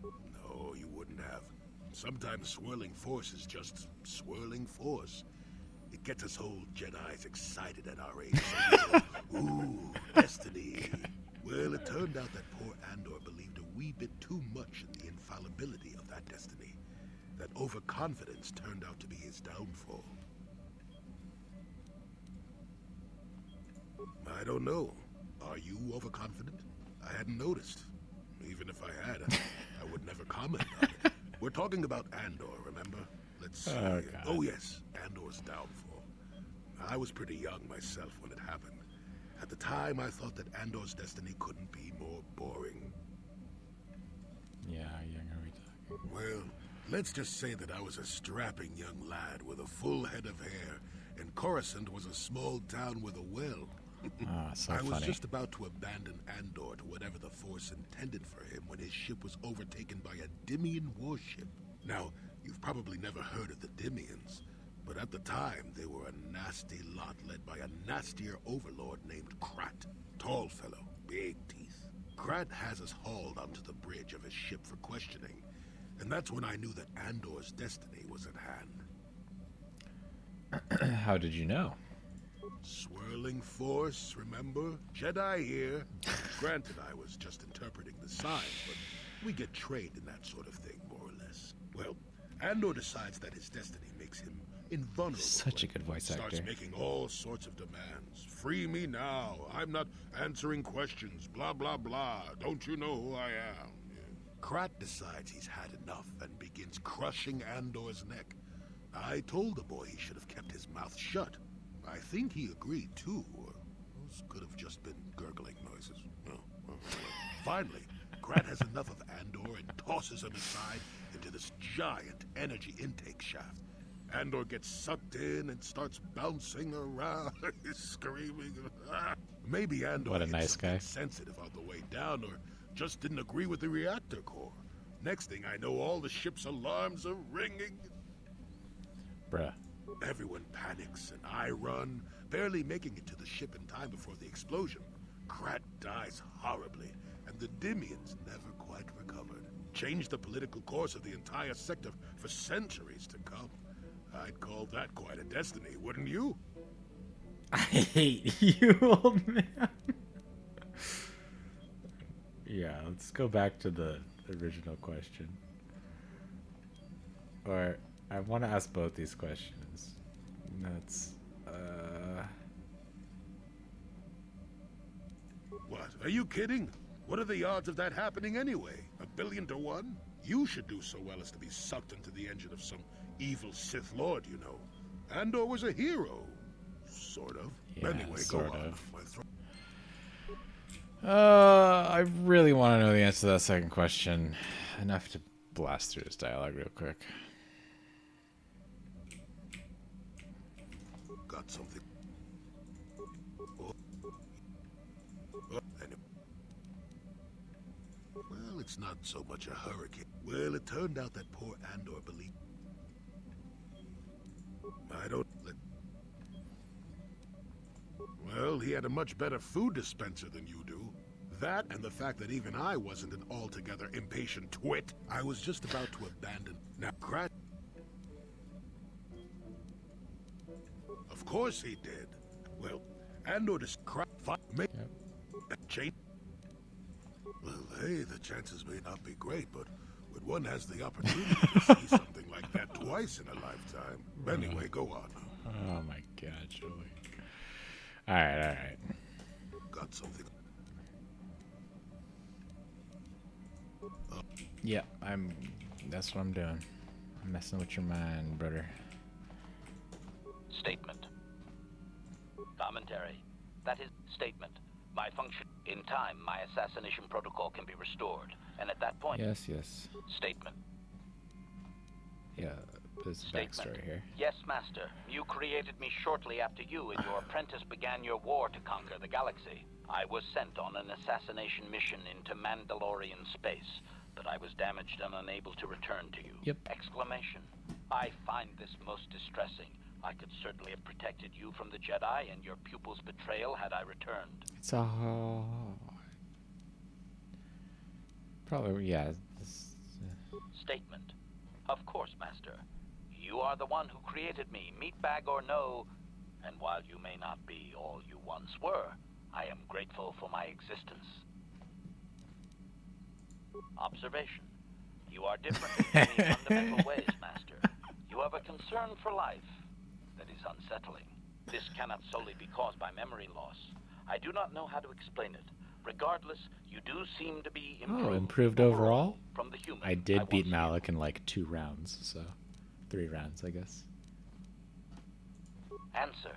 No, you wouldn't have. Sometimes swirling force is just swirling force. It gets us old Jedis excited at our age. So we go, ooh, destiny. Well, it turned out that poor Andor believed a wee bit too much in the infallibility of that destiny. That overconfidence turned out to be his downfall. I don't know. Are you overconfident? I hadn't noticed. Even if I had, I would never comment on it. We're talking about Andor, remember? Let's see. Oh yes, Andor's downfall. I was pretty young myself when it happened. At the time, I thought that Andor's destiny couldn't be more boring. Yeah, young are we talking? Well, let's just say that I was a strapping young lad with a full head of hair, and Coruscant was a small town with a well. So I was funny. just about to abandon Andor to whatever the Force intended for him when his ship was overtaken by a Dimian warship. Now, you've probably never heard of the Dimians, but at the time they were a nasty lot led by a nastier overlord named Krat. Tall fellow, big teeth. Krat has us hauled onto the bridge of his ship for questioning, and that's when I knew that Andor's destiny was at hand. How did you know? Swirling force, remember? Jedi here. Granted, I was just interpreting the signs, but we get trained in that sort of thing, more or less. Well, Andor decides that his destiny makes him invulnerable. Such a good voice Starts actor. making all sorts of demands. Free me now. I'm not answering questions. Blah, blah, blah. Don't you know who I am? Krat decides he's had enough and begins crushing Andor's neck. I told the boy he should have kept his mouth shut. I think he agreed too, or those could have just been gurgling noises. Finally, Krat has enough of Andor and tosses him aside into this giant energy intake shaft. Andor gets sucked in and starts bouncing around, screaming. Maybe Andor What a hit nice something guy. sensitive on the way down, or just didn't agree with the reactor core. Next thing I know, all the ship's alarms are ringing. Bruh. Everyone panics, and I run, barely making it to the ship in time before the explosion. Krat dies horribly, and the Dimians never quite recovered. Changed the political course of the entire sector for centuries to come. I'd call that quite a destiny, wouldn't you? I hate you, old man. Yeah, let's go back to the original question. Or, I want to ask both these questions. That's, What? Are you kidding? What are the odds of that happening anyway? 1,000,000,000 to 1? You should do so well as to be sucked into the engine of some evil Sith Lord, you know. Andor was a hero. Sort of. Yeah, Anyway, sort go on. of. I really want to know the answer to that second question. Enough to blast through this dialogue real quick. Got something. Well, it's not so much a hurricane. Well, it turned out that poor Andor believed. I don't. Well, he had a much better food dispenser than you do. That and the fact that even I wasn't an altogether impatient twit. I was just about to abandon. Now, Krat. Of course he did. Well, Andor just change. Well, hey, the chances may not be great, but when one has the opportunity to see something like that twice in a lifetime. Anyway, go on. Oh my god, Julie. Alright. Got something. Yeah, that's what I'm doing. I'm messing with your mind, brother. Statement. Commentary. That is statement. My function. In time, my assassination protocol can be restored. And at that point... Yes. Statement. Yeah, there's a backstory here. Yes, Master. You created me shortly after you and your apprentice began your war to conquer the galaxy. I was sent on an assassination mission into Mandalorian space, but I was damaged and unable to return to you. Yep. Exclamation. I find this most distressing. I could certainly have protected you from the Jedi and your pupil's betrayal had I returned. It's a probably, yeah. Statement. Of course, Master. You are the one who created me, meatbag or no, and while you may not be all you once were, I am grateful for my existence. Observation. You are different in many fundamental ways, Master. You have a concern for life that is unsettling. This cannot solely be caused by memory loss. I do not know how to explain it. Regardless, you do seem to be improved. Oh, improved overall? From the human I did beat Malik in like 2 rounds, so 3 rounds, I guess. Answer.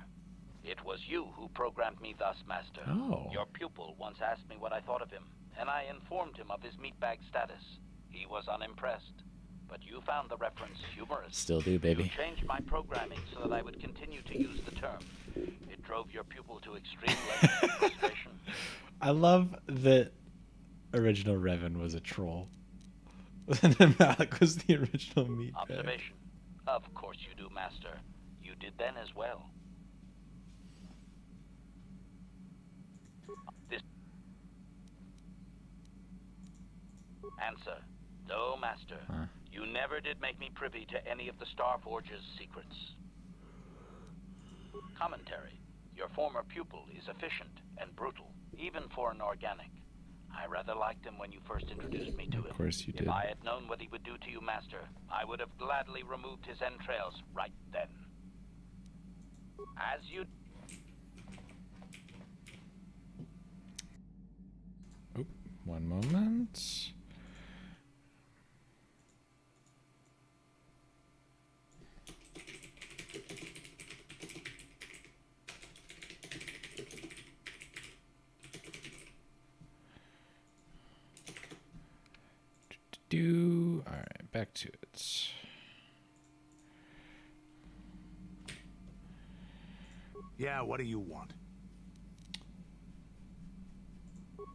It was you who programmed me thus, Master. Oh. Your pupil once asked me what I thought of him, and I informed him of his meatbag status. He was unimpressed, but you found the reference humorous. Still do, baby. You changed my programming so that I would continue to use the term. It drove your pupil to extreme lengths of frustration. I love that original Revan was a troll. And then Malik was the original meatbag. Observation. Of course you do, Master. You did then as well. This answer. No, Master. Huh. You never did make me privy to any of the Starforge's secrets. Commentary. Your former pupil is efficient and brutal, even for an organic. I rather liked him when you first introduced me to him. Of course you did. If I had known what he would do to you, Master, I would have gladly removed his entrails right then. As you... Oop, one moment. All right, back to it. Yeah, what do you want?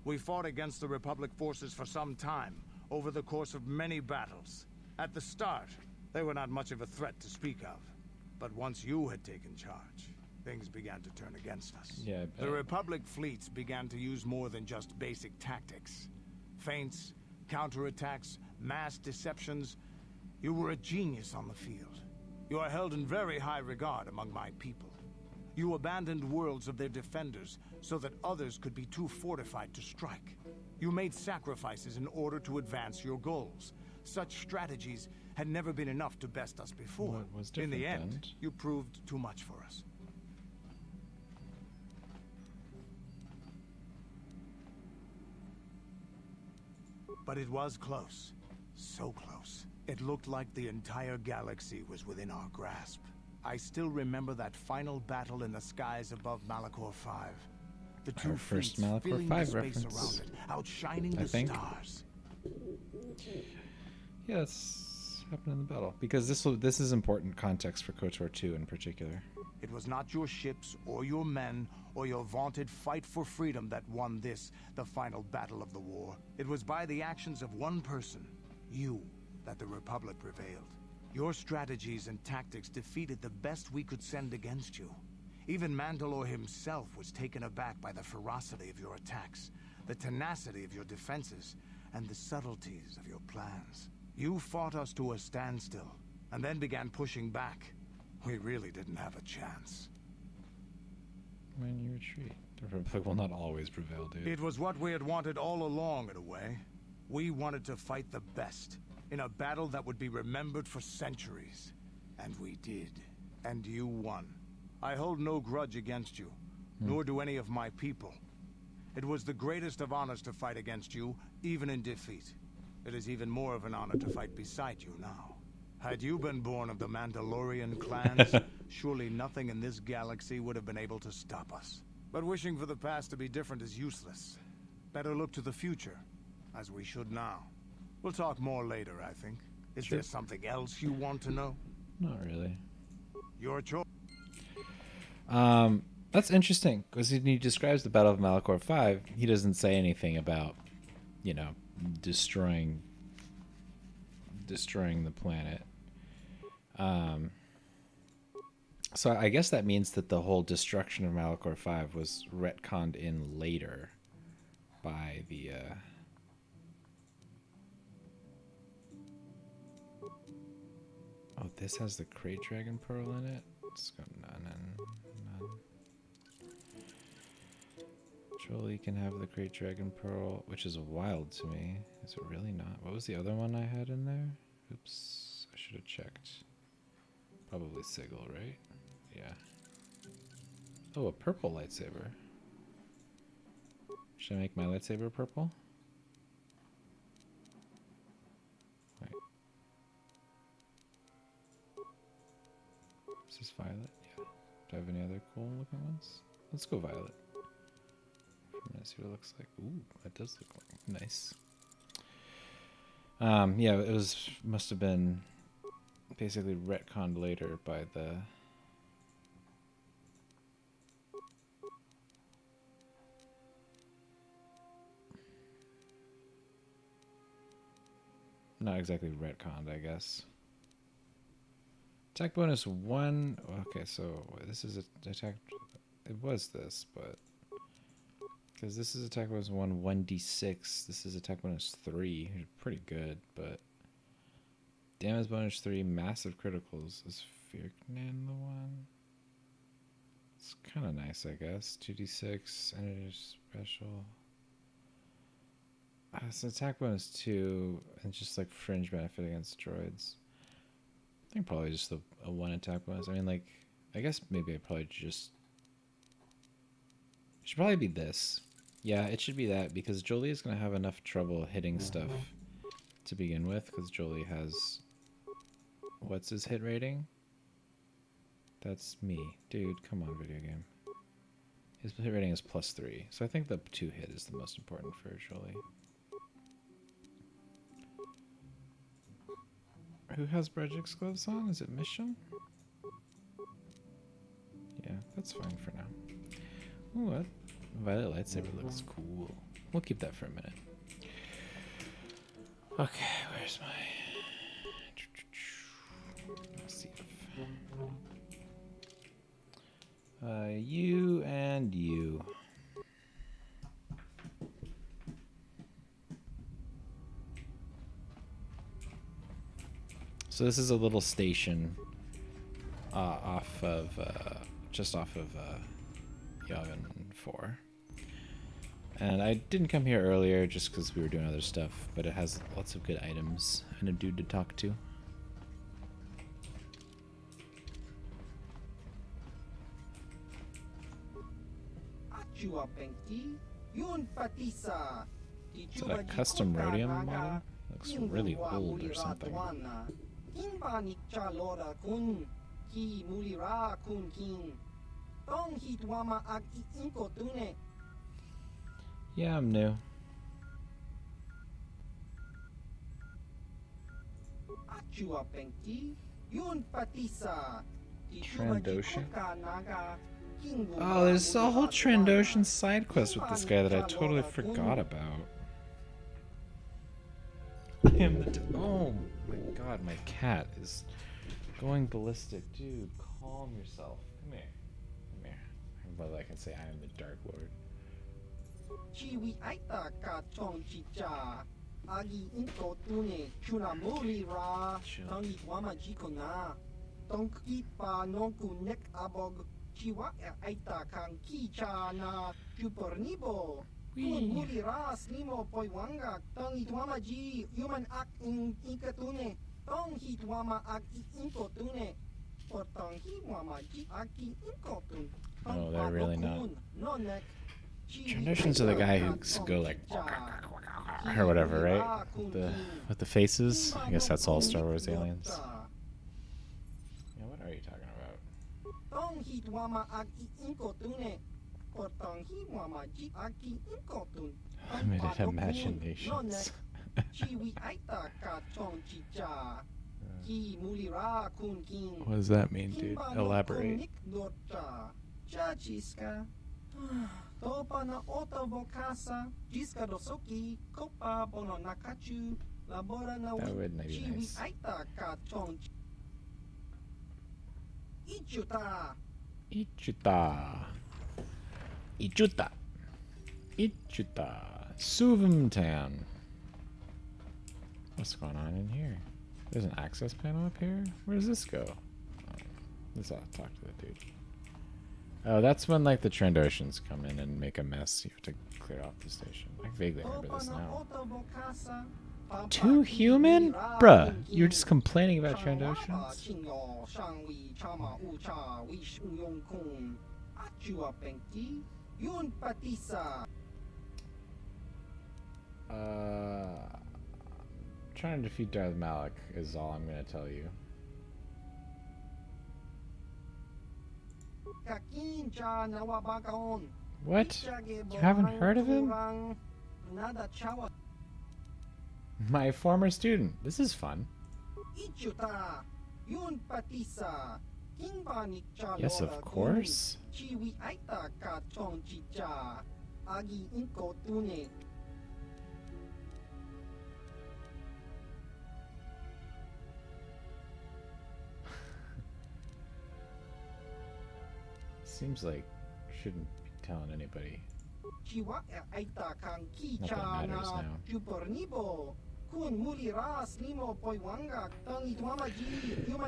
We fought against the Republic forces for some time, over the course of many battles. At the start, they were not much of a threat to speak of. But once you had taken charge, things began to turn against us. Yeah, I bet. The Republic fleets began to use more than just basic tactics. Feints, counterattacks, mass deceptions. You were a genius on the field. You are held in very high regard among my people. You abandoned worlds of their defenders so that others could be too fortified to strike. You made sacrifices in order to advance your goals. Such strategies had never been enough to best us before. What was In the different end, then? you proved too much for us. But it was close. So close. It looked like the entire galaxy was within our grasp. I still remember that final battle in the skies above Malachor 5. The two Our first fleets Malachor filling 5 the space reference, around it, outshining I the think. stars. Yeah, that's happened in the battle because this is important context for KOTOR 2 in particular. It was not your ships or your men or your vaunted fight for freedom that won this, the final battle of the war. It was by the actions of one person, you, that the Republic prevailed. Your strategies and tactics defeated the best we could send against you. Even Mandalore himself was taken aback by the ferocity of your attacks, the tenacity of your defenses, and the subtleties of your plans. You fought us to a standstill, and then began pushing back. We really didn't have a chance. When you retreat, the Republic will not always prevail, dude. It was what we had wanted all along, in a way. We wanted to fight the best, in a battle that would be remembered for centuries. And we did. And you won. I hold no grudge against you, nor do any of my people. It was the greatest of honors to fight against you, even in defeat. It is even more of an honor to fight beside you now. Had you been born of the Mandalorian clans, surely nothing in this galaxy would have been able to stop us. But wishing for the past to be different is useless. Better look to the future, as we should now. We'll talk more later, I think. Is Sure. there something else you want to know? Not really. Your choice. That's interesting because when he describes the Battle of Malachor 5, he doesn't say anything about, you know, destroying the planet. So I guess that means that the whole destruction of Malachor 5 was retconned in later by the oh, this has the Crate Dragon Pearl in it. Let's go none. Jolie can have the Crate Dragon Pearl, which is wild to me. Is it really not? What was the other one I had in there? Oops, I should have checked. Probably Sigil, right? Yeah. Oh, a purple lightsaber. Should I make my lightsaber purple? Wait. Is this violet? Yeah. Do I have any other cool looking ones? Let's go violet. Let's see what it looks like. Ooh, that does look like nice. Yeah, it was must have been basically retconned later by the not exactly retconned, I guess. Attack bonus 1. Okay, so this is attack. It was this, but because this is attack bonus 1, 1d6. This is attack bonus 3. Pretty good, but damage bonus 3, massive criticals. Is Fierknan the one? It's kind of nice, I guess. 2d6, energy special. It's attack bonus 2, and just like fringe benefit against droids. I think probably just a 1 attack bonus. I mean, like, I guess maybe I probably just... It should probably be this. Yeah, it should be that, because Jolie is going to have enough trouble hitting stuff to begin with, because Jolie has... What's his hit rating? That's me. Dude, come on, video game. His hit rating is +3, so I think the 2 hit is the most important for Jolie. Who has Bredgic's gloves on? Is it Mission? Yeah, that's fine for now. Ooh, that violet lightsaber looks cool. We'll keep that for a minute. Okay, where's my... Let's see if... you and you. So this is a little station just off of Yavin 4. And I didn't come here earlier just because we were doing other stuff, but it has lots of good items and a dude to talk to. Is that a custom rhodium model? Looks really old or something. Yeah, I'm new. Trandoshan? Oh, there's a whole Trandoshan side quest with this guy that I totally forgot about. I am the... Oh my god, my cat is going ballistic. Dude, calm yourself. Come here. Come here. But I can say I am the Dark Lord. Oh, they're really not. Trandoshans are the guy who go like or whatever, right? With the faces. I guess that's all Star Wars aliens. Yeah, what are you talking about? Limited imaginations. What does that mean, dude? Elaborate. That would be nice. Ichuta. Suvimtan. What's going on in here? There's an access panel up here? Where does this go? Let's talk to the dude. Oh, that's when like the Trandoshans come in and make a mess. You have to clear off the station. I vaguely remember this now. Too human? Bruh, you're just complaining about Trandoshans? Trying to defeat Darth Malak is all I'm going to tell you. What? You haven't heard of him? My former student. This is fun. Yes, of course. Seems like shouldn't be telling anybody. Not that it matters now.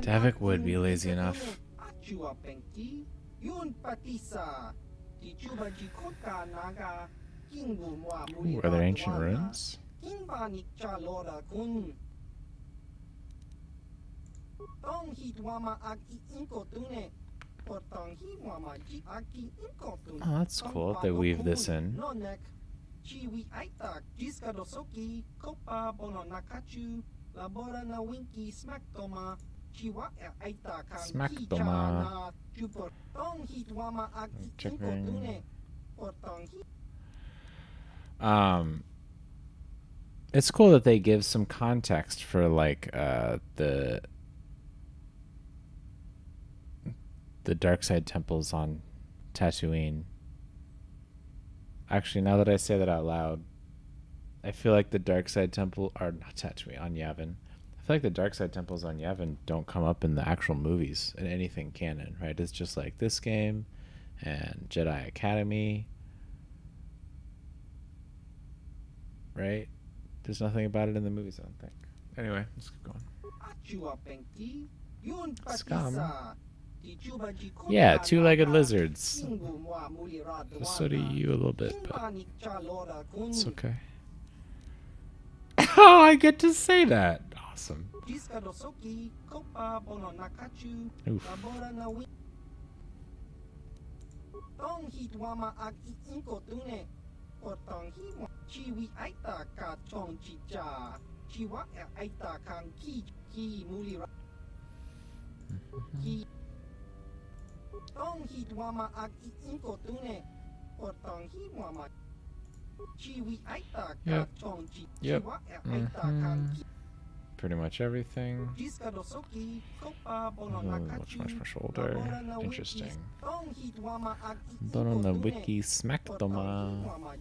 Davik would be lazy enough. Ooh, are there ancient ruins? Oh, that's cool if they weave this in. Smackdoma. Checking. It's cool that they give some context for like the dark side temples on Tatooine. Actually, now that I say that out loud, I feel like the dark side temple are not Tatooine on Yavin. I feel like the dark side temples on Yavin don't come up in the actual movies in anything canon, right? It's just like this game and Jedi Academy, right? There's nothing about it in the movies, I don't think. Anyway, let's keep going. Scum. Yeah, two-legged lizards. So do you a little bit, but it's okay. Oh, I get to say that. Awesome. Oof. Yep. Yep. Pretty much everything. Much older. Interesting. But on the wiki, Smackdoma.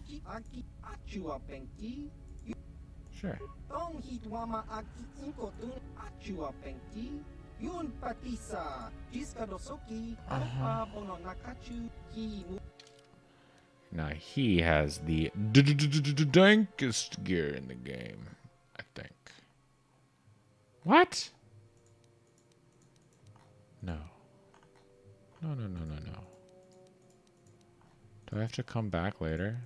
Sure. Now he has the dankest gear in the game, I think. What? No. No. Do I have to come back later?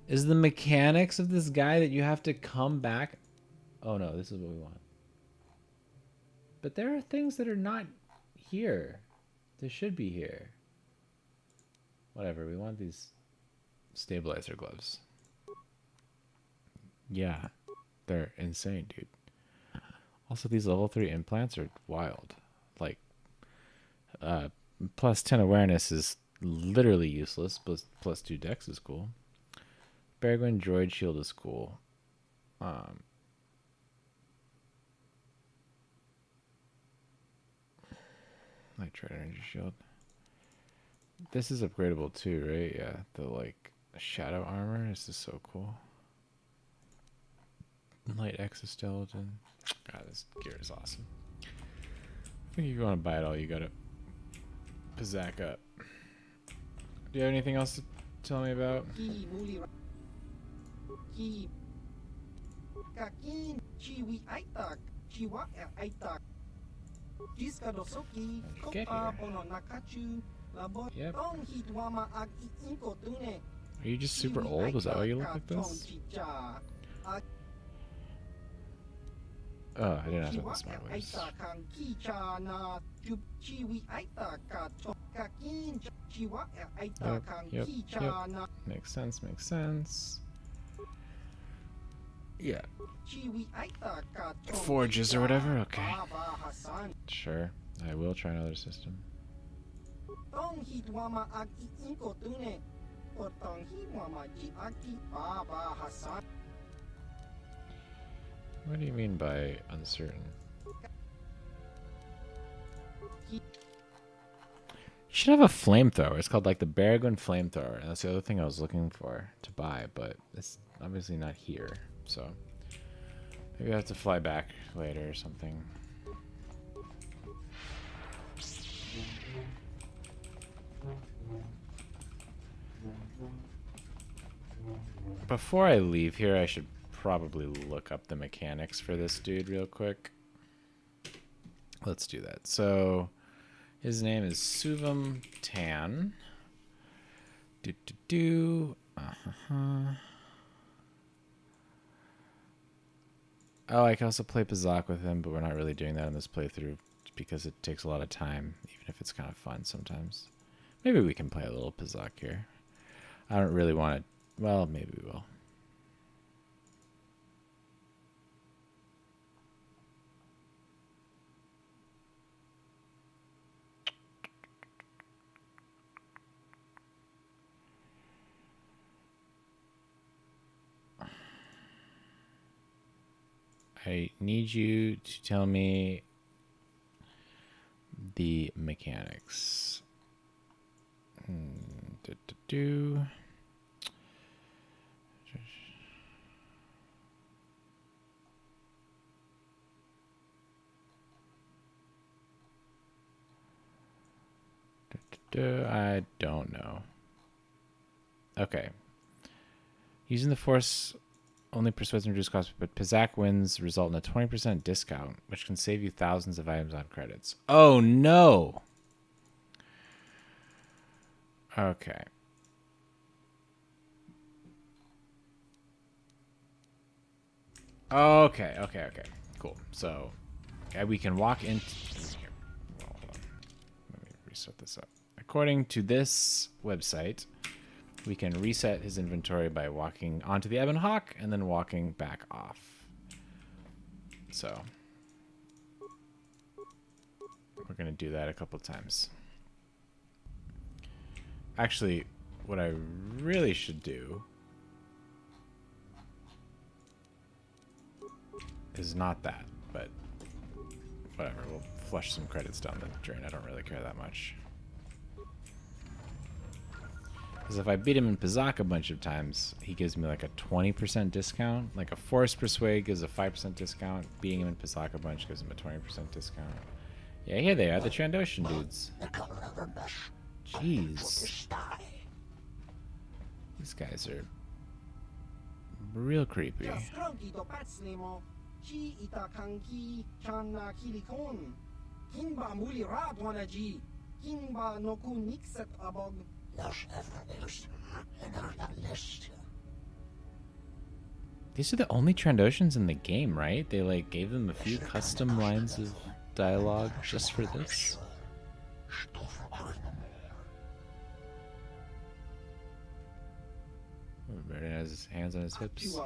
Is the mechanics of this guy that you have to come back? Oh no, this is what we want. But there are things that are not here. They should be here. Whatever, we want these stabilizer gloves. Yeah, they're insane, dude. Also, these level 3 implants are wild. Like, plus 10 awareness is literally useless. Plus 2 dex is cool. Bergwin droid shield is cool. Nitrate energy shield. This is upgradable too, right? Yeah, the like shadow armor. This is so cool. Light exoskeleton. God, this gear is awesome. I think if you want to buy it all, you gotta pizzack up. Do you have anything else to tell me about? Get here. Yep. Are you just super old? Is that why you look like this? Oh, I didn't have to list my ways. Yep. Makes sense. Yeah. Forges or whatever? Okay. Sure. I will try another system. What do you mean by uncertain? You should have a flamethrower. It's called like the Bergwin flamethrower, and that's the other thing I was looking for to buy, but it's obviously not here. So maybe I have to fly back later or something. Before I leave here, I should probably look up the mechanics for this dude real quick. Let's do that. So his name is Suvam Tan. Oh, I can also play Pazak with him, but we're not really doing that in this playthrough because it takes a lot of time, even if it's kind of fun sometimes. Maybe we can play a little Pizak here. I don't really want it. Well, maybe we will. I need you to tell me the mechanics. I don't know. Okay. Using the force only persuades and reduces costs, but Pizak wins result in a 20% discount, which can save you thousands of items on credits. Oh no! Okay. Okay. Cool. So, we can walk into... Here. Hold on. Let me reset this up. According to this website, we can reset his inventory by walking onto the Ebon Hawk and then walking back off. So, we're going to do that a couple times. Actually, what I really should do is not that, but whatever. We'll flush some credits down the drain. I don't really care that much. Because if I beat him in Pizak a bunch of times, he gives me like a 20% discount. Like a Force Persuade gives a 5% discount. Beating him in Pizak a bunch gives him a 20% discount. Yeah, here they are, the Trandoshan dudes. Jeez. These guys are real creepy. These are the only Trandoshans in the game, right? They like gave them a few custom lines of dialogue just for this. Everybody has his hands on his hips.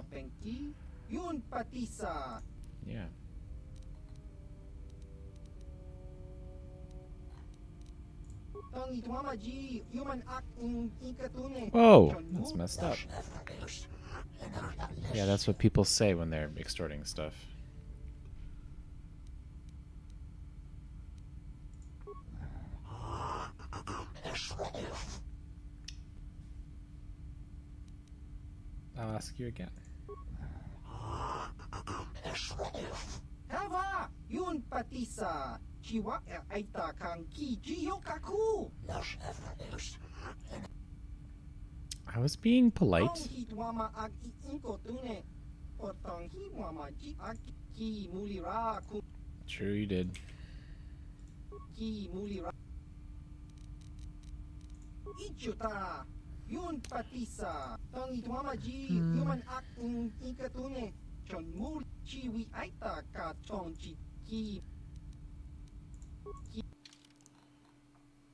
Yeah. Whoa, that's messed up. Yeah, that's what people say when they're extorting stuff. I'll ask you again. I was being polite. True, you did.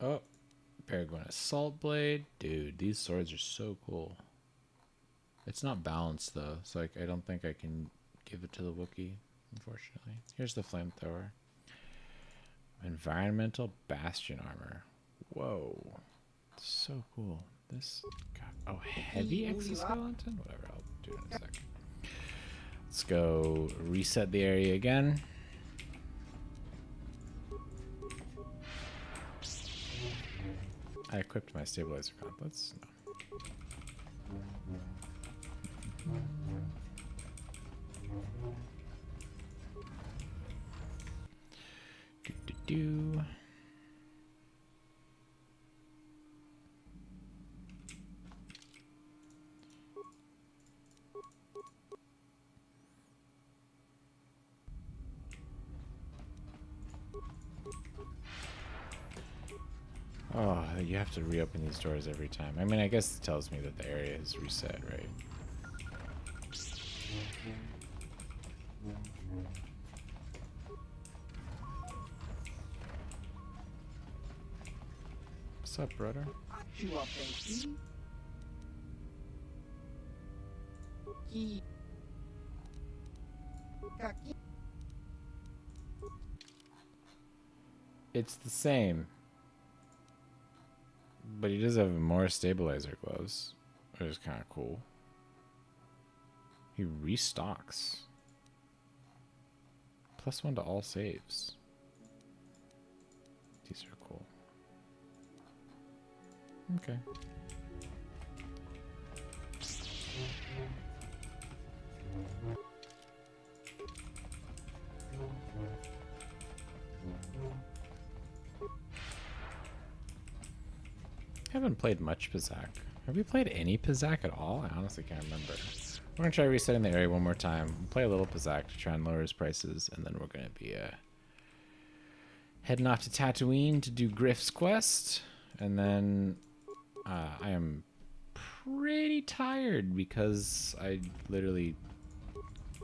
Oh, Peregrine Assault Blade. Dude, these swords are so cool. It's not balanced though, so like I don't think I can give it to the Wookiee, unfortunately. Here's the flamethrower. Environmental Bastion Armor. Whoa. So cool. This got heavy exoskeleton? Whatever, I'll do it in a second. Let's go reset the area again. I equipped my stabilizer gauntlets. No. Do. Oh, you have to reopen these doors every time. I mean, I guess it tells me that the area is reset, right? What's up, brother? It's the same. But he does have more stabilizer gloves, which is kind of cool. He restocks. +1 to all saves. These are cool. Okay. I haven't played much Pizak. Have we played any Pizak at all? I honestly can't remember. We're gonna try resetting the area one more time. We'll play a little Pizak to try and lower his prices, and then we're gonna be heading off to Tatooine to do Griff's quest, and then I am pretty tired because I literally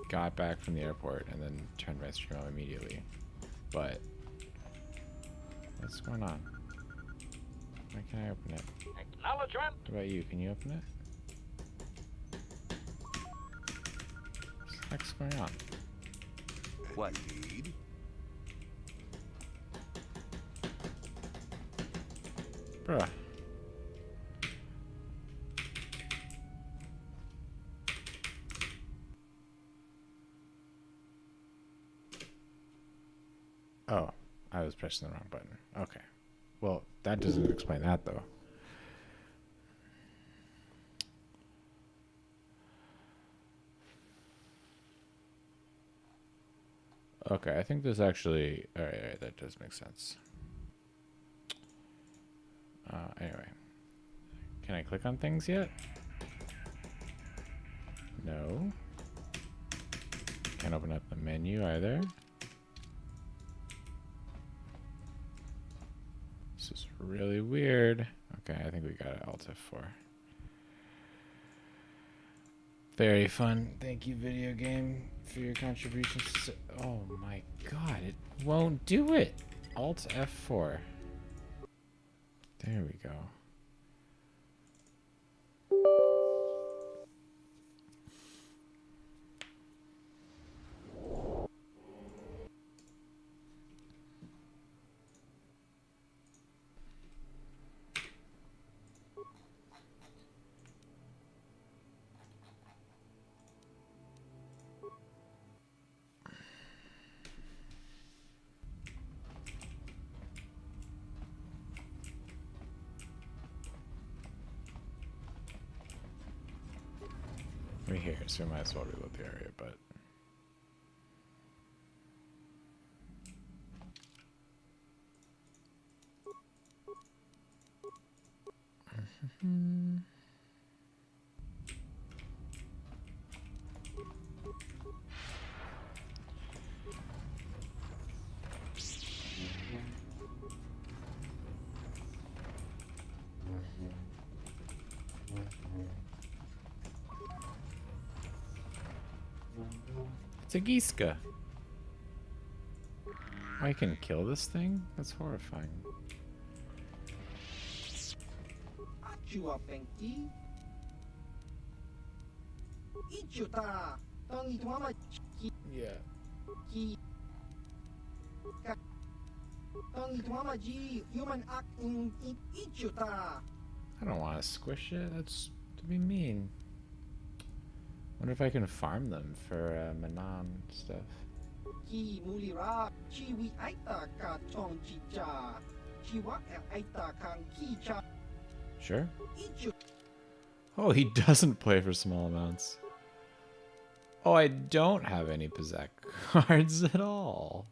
got back from the airport and then turned my stream on immediately. But what's going on? Why can't I open it? Acknowledgement. What about you? Can you open it? What the heck's going on? What? Bruh. Oh, I was pressing the wrong button. Okay. Well, that doesn't explain that, though. Okay, I think this actually... Alright, that does make sense. Anyway. Can I click on things yet? No. Can't open up the menu either. This is really weird. Okay, I think we got it. Alt F4. Very fun. Thank you, video game, for your contributions. Oh my god, it won't do it. Alt F4. There we go. We're here, so we might as well reload the area, but... It's a Giska. I can kill this thing? That's horrifying. Yeah. I don't want to squish it. That's to be mean. Wonder if I can farm them for Manon stuff. Sure. Oh, he doesn't play for small amounts. Oh, I don't have any Pizak cards at all.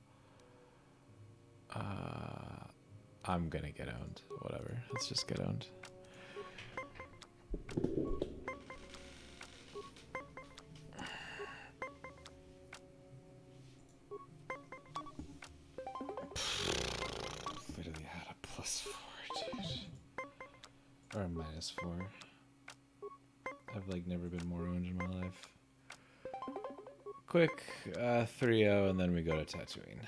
I'm gonna get owned. Whatever. Let's just get owned. Literally had a +4, dude. Or a -4. I've like never been more owned in my life. Quick 3-0 and then we go to Tatooine.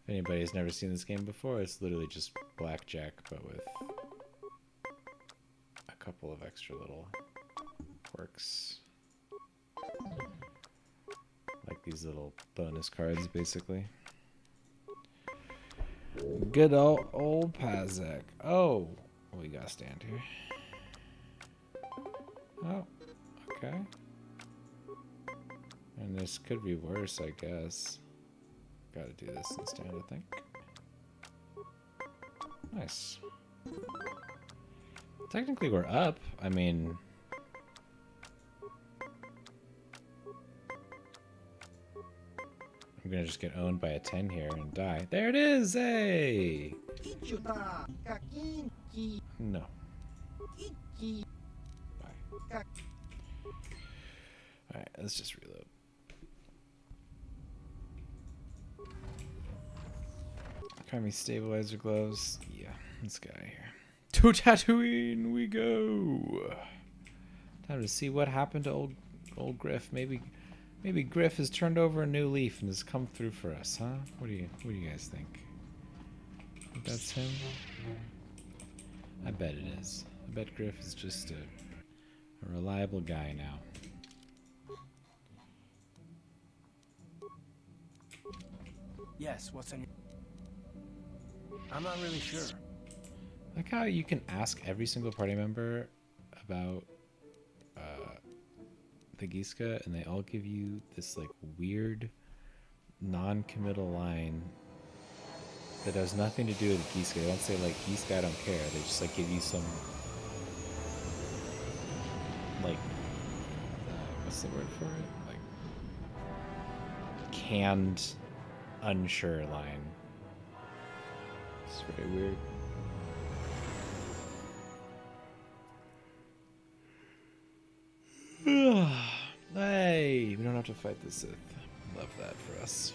If anybody's never seen this game before, it's literally just blackjack, but with a couple of extra little quirks. Like these little bonus cards, basically. Good old Pazek. Oh, we gotta stand here. Oh, okay. And this could be worse, I guess. Gotta do this and stand, I think. Nice. Technically, we're up. I mean... I'm gonna just get owned by a 10 here and die. There it is! Hey! No. Bye. Alright, let's just reload. Army stabilizer gloves. Yeah, let's get out of here. To Tatooine we go! Time to see what happened to old Griff. Maybe Griff has turned over a new leaf and has come through for us, huh? What do you guys think? Think that's him? I bet it is. I bet Griff is just a reliable guy now. Yes, what's on your... I'm not really sure. Like how you can ask every single party member about the Giska, and they all give you this like weird non-committal line that has nothing to do with Giska. They don't say like Giska, I don't care. They just like give you some like what's the word for it? Like canned, unsure line. It's very weird. Hey, we don't have to fight the Sith. Love that for us.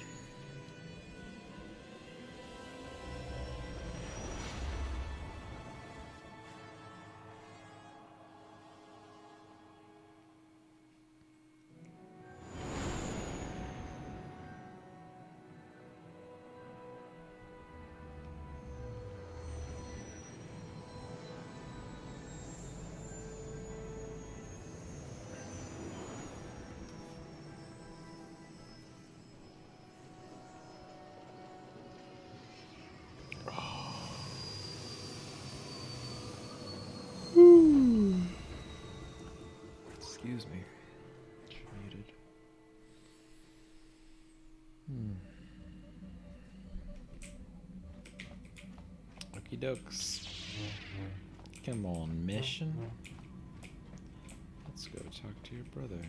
Excuse me. Muted. Okie dokes. Come on, mission. Let's go talk to your brother.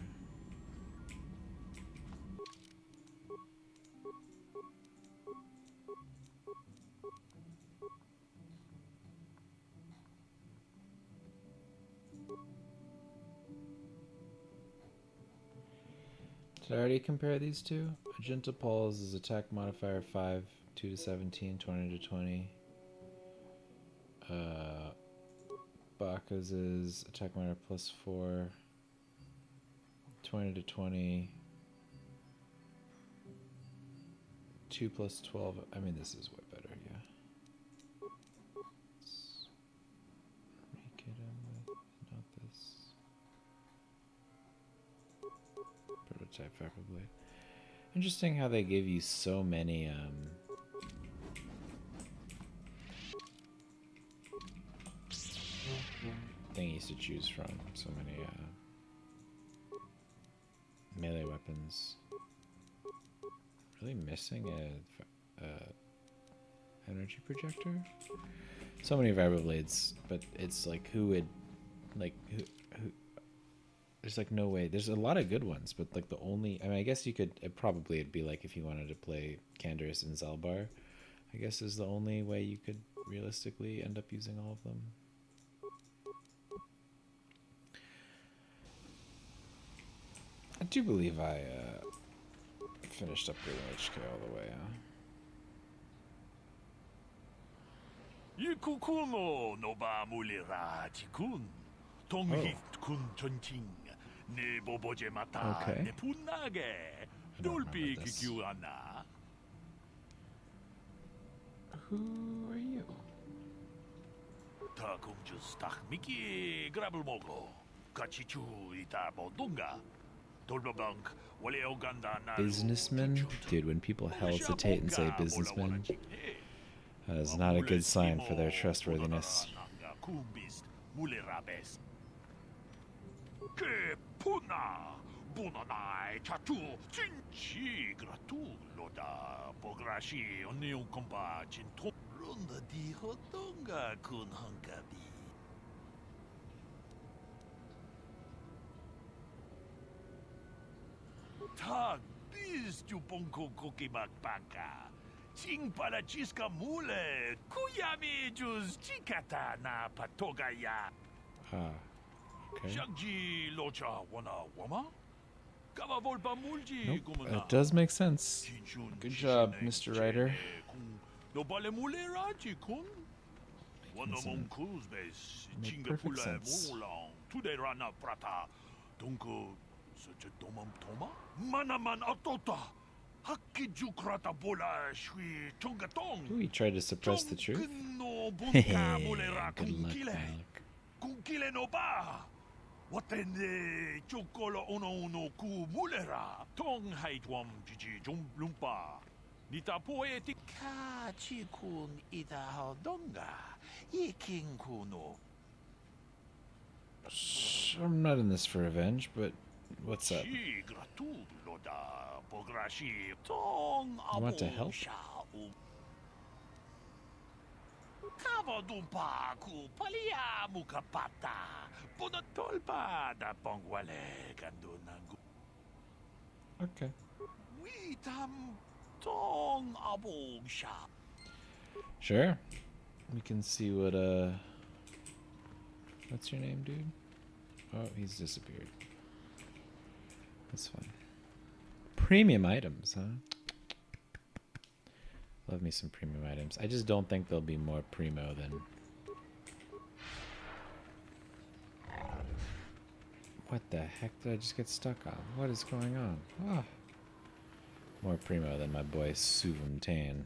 Did I already compare these two? Agenta Paul's is attack modifier 5, 2 to 17, 20 to 20. Baka's is attack modifier plus 4, 20 to 20. 2 plus 12. I mean, this is way better, yeah. Let's make it not this. Prototype Fiberblade. Interesting how they give you so many thingies to choose from. So many melee weapons. Really missing a energy projector. So many Vibroblades, but it's like who would like who there's like no way. There's a lot of good ones, but like the only, I mean, I guess you could it'd be like if you wanted to play Canderous and Zalbar, I guess is the only way you could realistically end up using all of them. I do believe I finished upgrading HK all the way, 이쿠쿠노 노바물리라 지군 동hit군 전칭 네보보제 마타 Okay. 네분나게 돌비 기규하나 Who are you? 다 공주스 딱 미끼 그랍을 먹어. 같이 주이다 뭐던가. 돌벼방 원래 오간다 나. Businessman? Dude, when people hesitate and say businessman, that is not a good sign for their trustworthiness. 물레라베스. 그 푸나 부나나이 차투 진치 그라툴로다 보그라시 언니용 컴바 진토 론다 디호던가 군 한가비. 탁 비스주 봉코 고기 막방가 징파라 지스카 물레 쿠야미 주스 치카타 나 파토가야. Okay. 샹지 로차 원아 와마 까마 볼바 물지 Nope, 구문아. it does make sense. Good job, Mr. Writer. 너 발레 물레라지 군 원어몽 쿠즈베스 징가 perfect 풀라 sense. 몰랑 투데라나 프라타 동그 서저 도맘 토마 마나만 어떠다 학기 주크라타 볼라 슈이 총가똥. Ooh, he tried to suppress the truth. 너 본가 물레라 Good luck, 군길레 Malik. 군길레 노바 Watende chokolo ono ku mulera tong haitwam jiji jom lumpa nita poetic ka chikun ida hodonga iking kuno. I'm not in this for revenge, but what's up? Chi gratulo da pograshi tong You want to help? Kavadumpa ku palia mukapata punotolpa da pongwale kandunangu. Okay. We tam tong abong sha. Sure. We can see what, what's your name, dude? Oh, he's disappeared. That's fine. Premium items, huh? Love me some premium items. I just don't think there'll be more primo than... What the heck did I just get stuck on? What is going on? Ah. More primo than my boy Suvantan.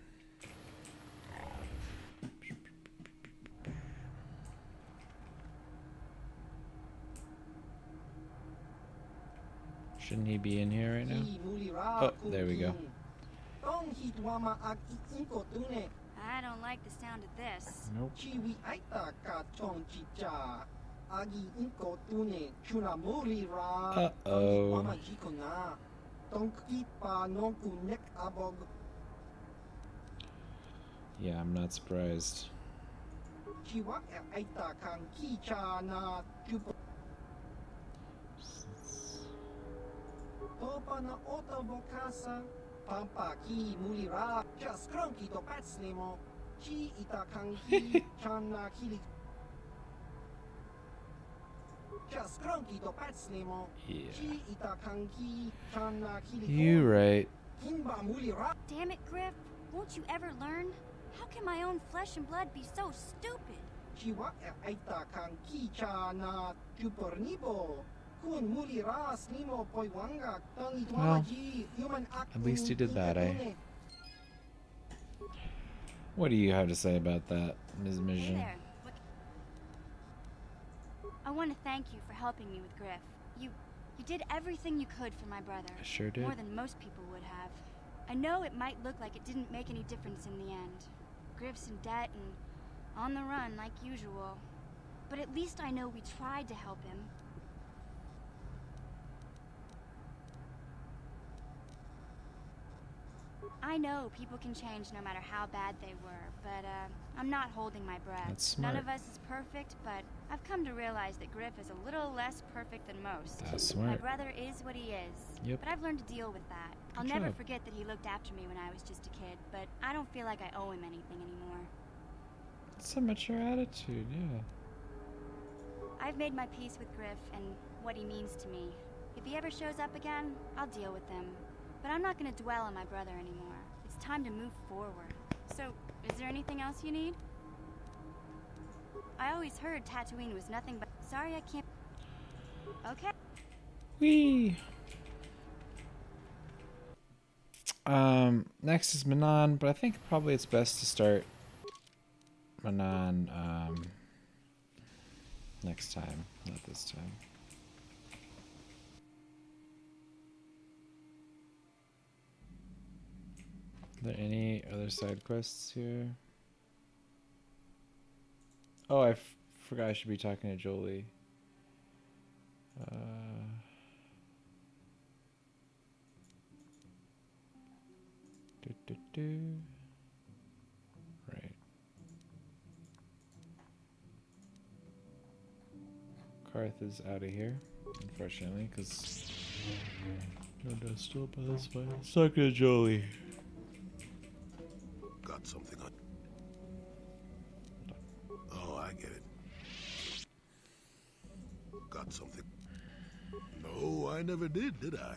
Shouldn't he be in here right now? Oh, there we go. I don't like the sound of this. Nope. Uh-oh. Yeah, I'm not surprised. You right. Damn it, Griff. Won't you ever learn? How can my own flesh and blood be so stupid? Well, at least you did that, eh? What do you have to say about that, Ms. Hey Mission? there. I want to thank you for helping me with Griff. You did everything you could for my brother. I sure did. More than most people would have. I know it might look like it didn't make any difference in the end. Griff's in debt and on the run like usual. But at least I know we tried to help him. I know people can change no matter how bad they were, but I'm not holding my breath. That's smart. None of us is perfect, but I've come to realize that Griff is a little less perfect than most. That's smart. My brother is what he is, Yep. but I've learned to deal with that. I'll Good never job. forget that he looked after me when I was just a kid, but I don't feel like I owe him anything anymore. It's a mature attitude, yeah. I've made my peace with Griff and what he means to me. If he ever shows up again, I'll deal with him. But I'm not going to dwell on my brother anymore. It's time to move forward. So, is there anything else you need? I always heard Tatooine was nothing but... Sorry, I can't... Okay. Whee! Next is Manon, but I think probably it's best to start Manon next time, not this time. Are there any other side quests here? Oh, I forgot I should be talking to Jolie. Right. Karth is out of here, unfortunately, because Jodo's still by this way. Let's talk to Jolie. Got something on. Oh, I get it. Got something. No, I never did I?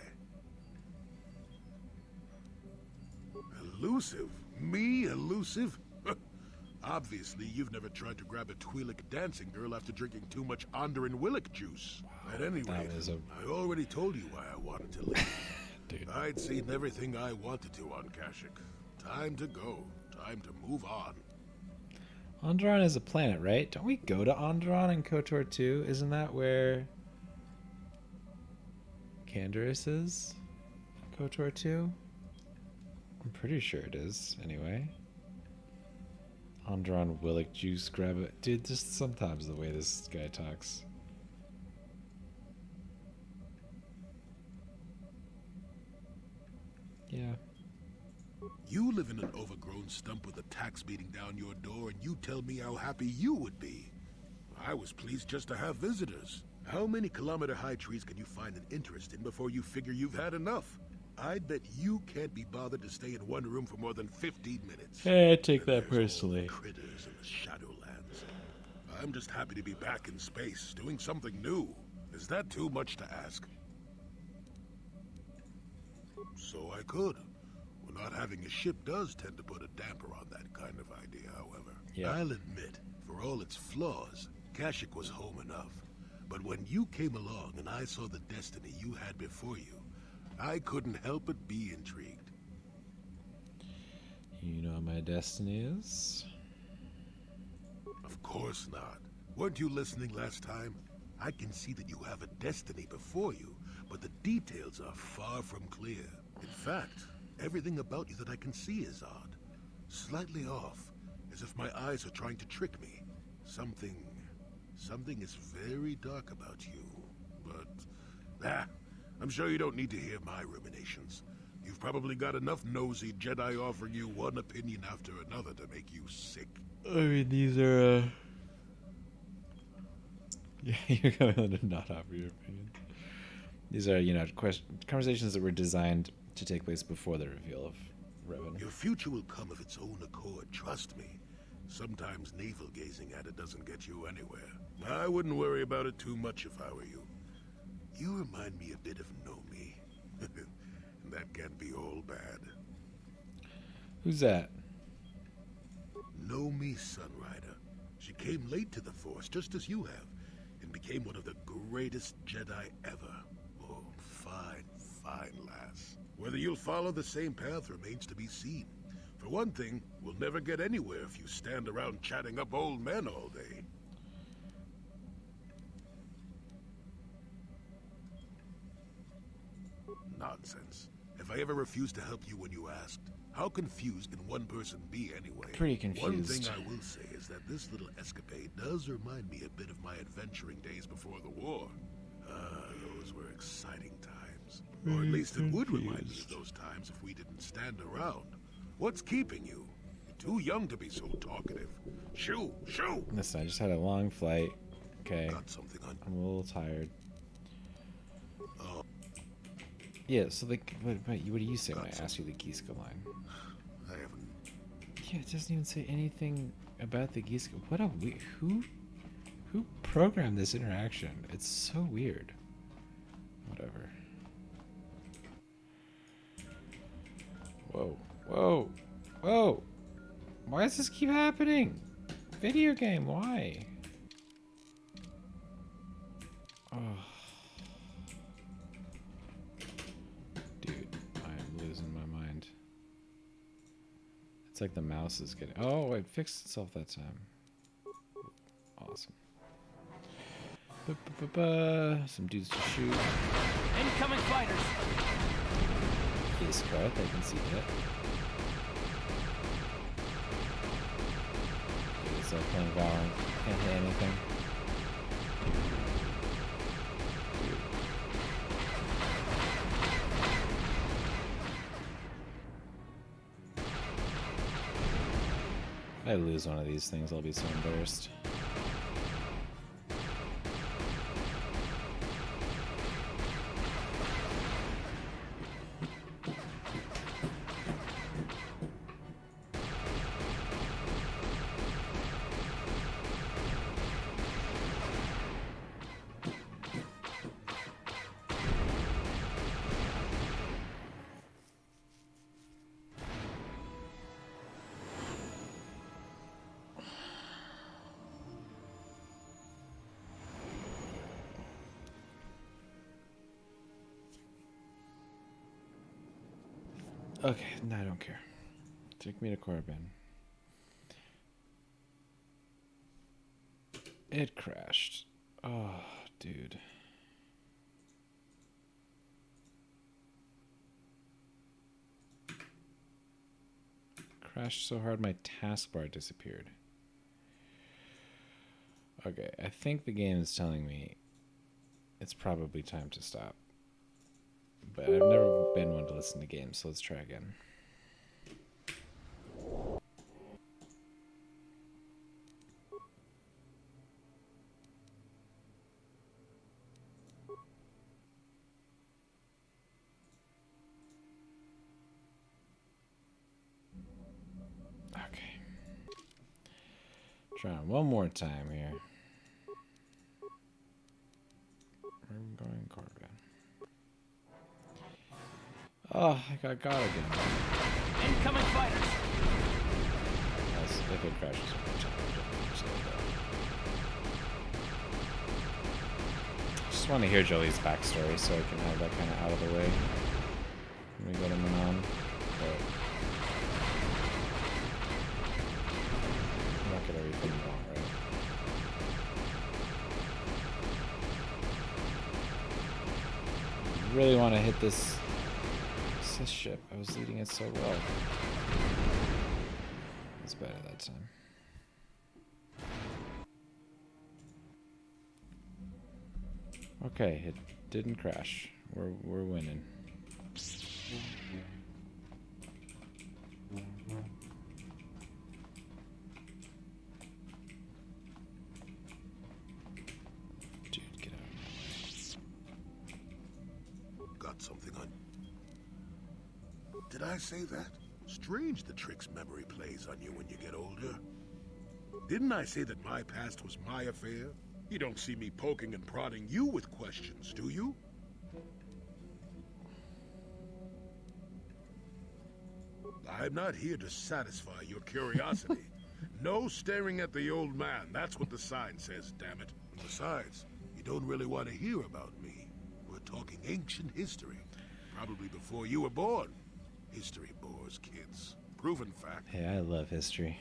Elusive? Me, elusive? Obviously, you've never tried to grab a Twi'lek dancing girl after drinking too much Onderan Willick juice. Wow, at any rate, I already told you why I wanted to leave. Dude. I'd seen everything I wanted to on Kashyyyk. Time to go. Time to move on. Onderon is a planet, right? Don't we go to Onderon in KOTOR 2? Isn't that where Canderous is? KOTOR 2? I'm pretty sure it is, anyway. Onderon Willick juice, grab it. Dude, just sometimes the way this guy talks. Yeah. You live in an overgrown stump with a tax beating down your door, and you tell me how happy you would be. I was pleased just to have visitors. How many kilometer-high trees can you find an interest in before you figure you've had enough? I'd bet you can't be bothered to stay in one room for more than 15 minutes. Hey, I take that personally. Critters in the Shadowlands. I'm just happy to be back in space, doing something new. Is that too much to ask? So I could. Well, not having a ship does tend to put a damper on that kind of idea, however. Yeah. I'll admit, for all its flaws, Kashyyyk was home enough. But when you came along and I saw the destiny you had before you, I couldn't help but be intrigued. You know what my destiny is? Of course not. Weren't you listening last time? I can see that you have a destiny before you, but the details are far from clear. In fact, everything about you that I can see is odd. Slightly off, as if my eyes are trying to trick me. Something is very dark about you. But, I'm sure you don't need to hear my ruminations. You've probably got enough nosy Jedi offering you one opinion after another to make you sick. I mean, these are, yeah, you're going to not offer your opinion. These are, you know, conversations that were designed to take place before the reveal of Revan. Your future will come of its own accord, trust me. Sometimes navel-gazing at it doesn't get you anywhere. I wouldn't worry about it too much if I were you. You remind me a bit of Nomi. And that can't be all bad. Who's that? Nomi Sunrider. She came late to the Force, just as you have, and became one of the greatest Jedi ever. Oh, fine, fine lass. Whether you'll follow the same path remains to be seen. For one thing, we'll never get anywhere if you stand around chatting up old men all day. Nonsense. If I ever refused to help you when you asked, how confused can one person be anyway? Pretty confused. One thing I will say is that this little escapade does remind me a bit of my adventuring days before the war. Those were exciting times. Or at least it would remind me of those times if we didn't stand around. What's keeping you? You're too young to be so talkative. Shoo! Shoo! Listen, I just had a long flight. Okay. Got something on. I'm a little tired. Oh. Yeah, so like, what do you say when I ask you the Giska line? I haven't. Yeah, it doesn't even say anything about the Giska. What a who programmed this interaction? It's so weird. Whatever. Whoa, whoa, whoa! Why does this keep happening? Video game, why? Oh. Dude, I am losing my mind. It's like the mouse is getting... Oh, it fixed itself that time. Awesome. Some dudes to shoot. Incoming fighters. Ace card, I can see that. It's like playing Valorant. Can't hit anything. If I lose one of these things, I'll be so embarrassed. Okay, no, I don't care. Take me to Corbin. It crashed. Oh, dude. Crashed so hard my taskbar disappeared. Okay, I think the game is telling me it's probably time to stop. But I've never been one to listen to games, so let's try again. Okay. Trying one more time here. I'm going Corbin. Oh, I got again. Incoming fighters. If it crashes one more time, I'll slow it down. Just want to hear Jolie's backstory so I can have that kind of out of the way when we go to Manon. But I'm not getting everything wrong, right? I really want to hit this ship. I was leading it so well. It's better that time. Okay, it didn't crash. We're winning. Dude, get out. Got something on. Did I say that? Strange the tricks memory plays on you when you get older. Didn't I say that my past was my affair? You don't see me poking and prodding you with questions, do you? I'm not here to satisfy your curiosity. No staring at the old man. That's what the sign says, damn it. And besides, you don't really want to hear about me. We're talking ancient history. Probably before you were born. History bores kids. Proven fact. Hey, I love history.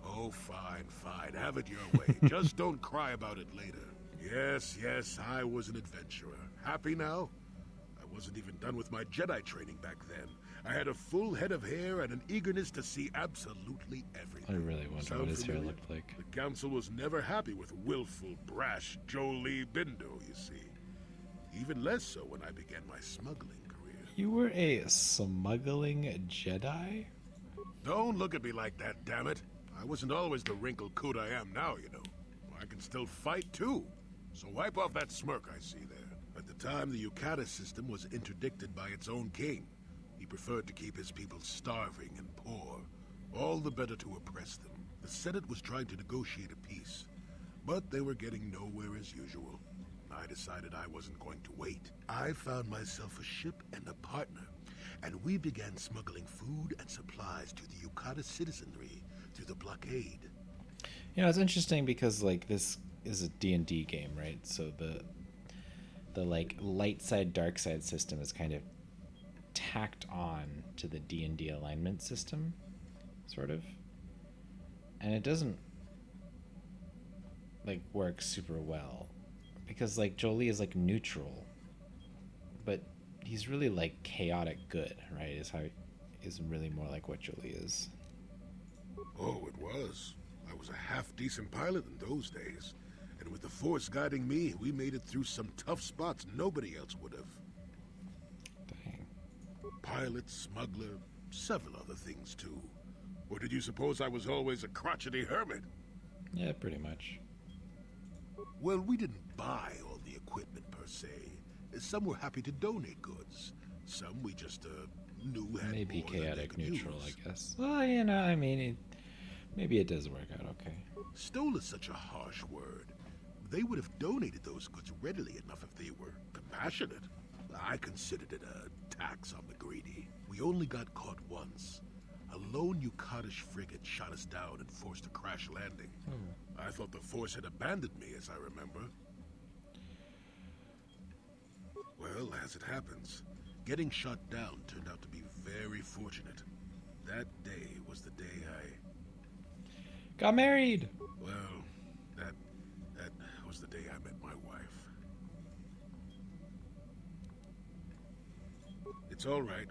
Oh, fine, fine. Have it your way. Just don't cry about it later. Yes, I was an adventurer. Happy now? I wasn't even done with my Jedi training back then. I had a full head of hair and an eagerness to see absolutely everything. I really wonder what his hair looked like. The council was never happy with willful, brash Jolie Bindo, you see. Even less so when I began my smuggling career. You were a smuggling Jedi? Don't look at me like that, damn it. I wasn't always the wrinkled coot I am now, you know. I can still fight, too. So wipe off that smirk I see there. At the time, the Yukata system was interdicted by its own king. He preferred to keep his people starving and poor, all the better to oppress them. The Senate was trying to negotiate a peace, but they were getting nowhere as usual. I decided I wasn't going to wait. I found myself a ship and a partner, and we began smuggling food and supplies to the Yukata citizenry through the blockade. You know, it's interesting because, like, this is a D&D game, right? So the like light side dark side system is kind of tacked on to the D&D alignment system, sort of. and it doesn't like work super well because like Jolie is like neutral, but he's really like chaotic good, right? Is really more like what Jolie is. Oh, it was. I was a half-decent pilot in those days. And with the Force guiding me, we made it through some tough spots nobody else would have. Dang. Pilot, smuggler, several other things too. Or did you suppose I was always a crotchety hermit? Yeah, pretty much. Well, we didn't buy all the equipment per se. Some were happy to donate goods. Some we just knew had maybe more than they chaotic could neutral, use. I guess. Well, you know, I mean, maybe it does work out okay. Stole is such a harsh word. They would have donated those goods readily enough if they were compassionate. I considered it a tax on the greedy. We only got caught once. A lone Yukatish frigate shot us down and forced a crash landing. I thought the Force had abandoned me, as I remember. Well, as it happens, getting shot down turned out to be very fortunate. That day was the day I got married. Well, that was the day I met my wife. It's all right.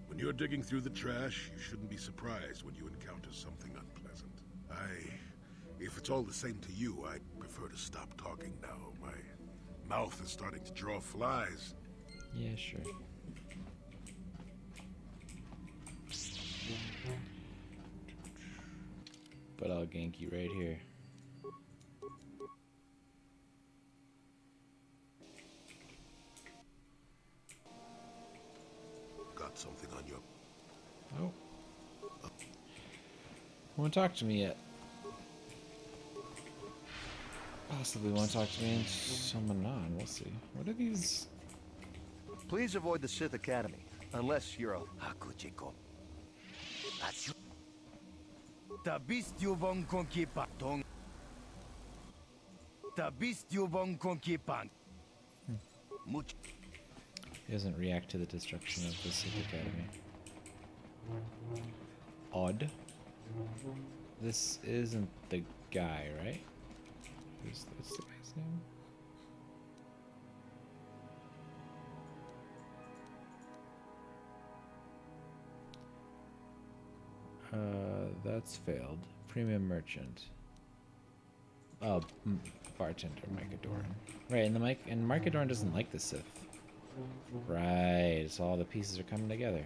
When you're digging through the trash, you shouldn't be surprised when you encounter something unpleasant. If it's all the same to you, I'd prefer to stop talking now. My mouth is starting to draw flies. Yeah, sure. But I'll gank you right here. Got something on your... Oh. Won't talk to me yet. Possibly won't talk to me and summon on. We'll see. What are these? Please avoid the Sith Academy, unless you're a Hakuchiko. Da bist du von Konkipan. Da bist du von Konkipan. He doesn't react to the destruction of the Sith Academy. Odd. This isn't the guy, right? What's the guy's name? That's failed. Premium merchant. Oh, bartender, Micadorn. Right, and Micadorn doesn't like the Sith. Right, so all the pieces are coming together.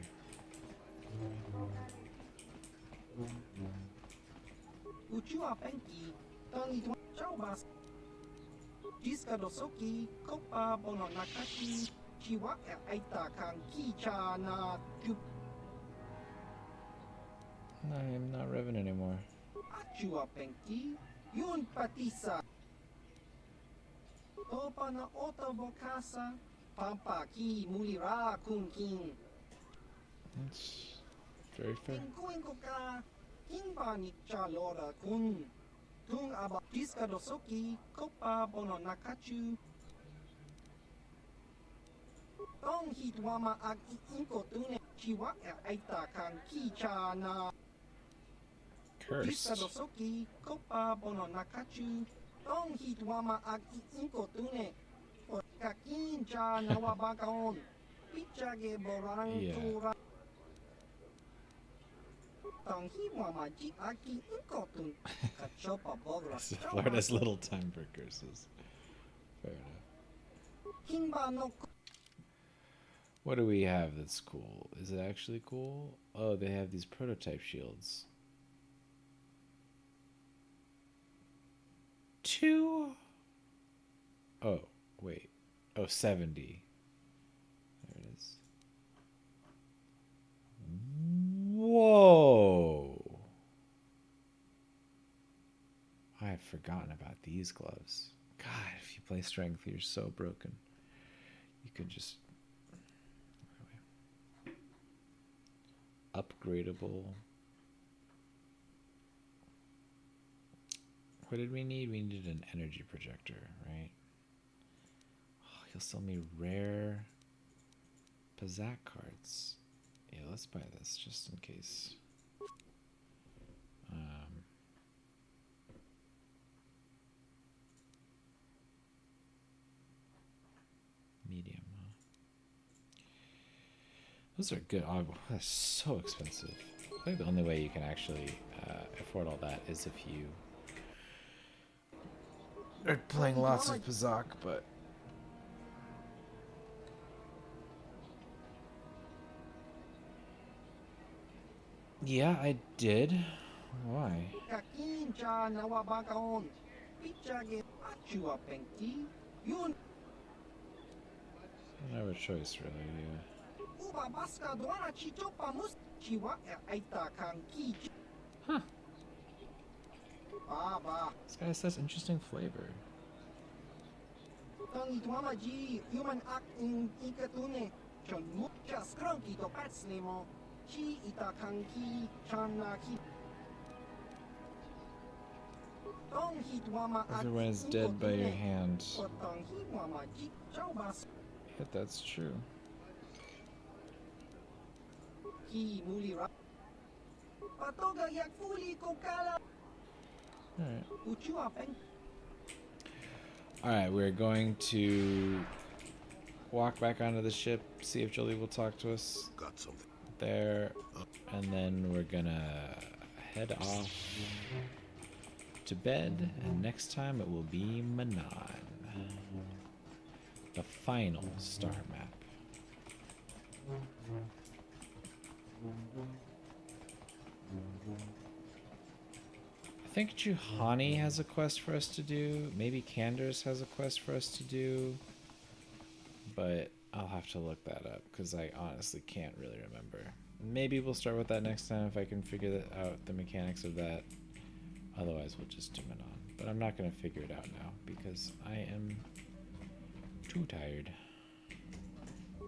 I am not Revan anymore. That's very fair. Cursed. Yeah. Florida's little time for curses. Fair enough. What do we have that's cool? Is it actually cool? Oh, they have these prototype shields. 2? Oh, wait. Oh, 70. There it is. Whoa! I have forgotten about these gloves. God, if you play strength, you're so broken. You could just... Upgradable. What did we need? We needed an energy projector, right? Oh, he'll sell me rare Pazak cards. Yeah, let's buy this just in case. Those are good. Oh, that's so expensive. I think the only way you can actually afford all that is if you are playing lots of Pazak, but yeah, I did. Why? I don't have a choice, really. Huh. This guy says interesting flavor. Everyone is dead by your hand. Yeah, that's true. Alright, we're going to walk back onto the ship, see if Jolie will talk to us. Got something. There, and then we're gonna head off to bed, and next time it will be Manan, the final star map. I think Juhani has a quest for us to do. Maybe Kanders has a quest for us to do. But I'll have to look that up because I honestly can't really remember. Maybe we'll start with that next time if I can figure out the mechanics of that. Otherwise, we'll just do Manon. But I'm not going to figure it out now because I am too tired.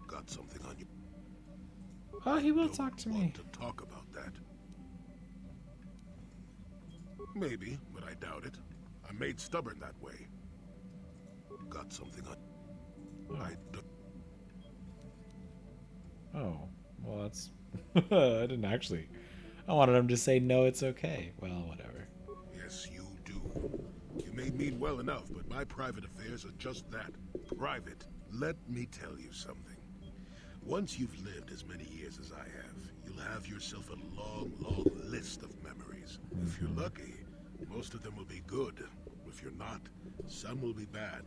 Got something on you. Oh, he will talk to me. To talk about that. Maybe, but I doubt it. I'm made stubborn that way. Got something on. Oh, well, that's. I didn't actually. I wanted him to say no, it's okay. Well, whatever. Yes, you do. You may mean well enough, but my private affairs are just that. Private. Let me tell you something. Once you've lived as many years as I have, you'll have yourself a long, long list of memories. If you're lucky, most of them will be good. If you're not, some will be bad.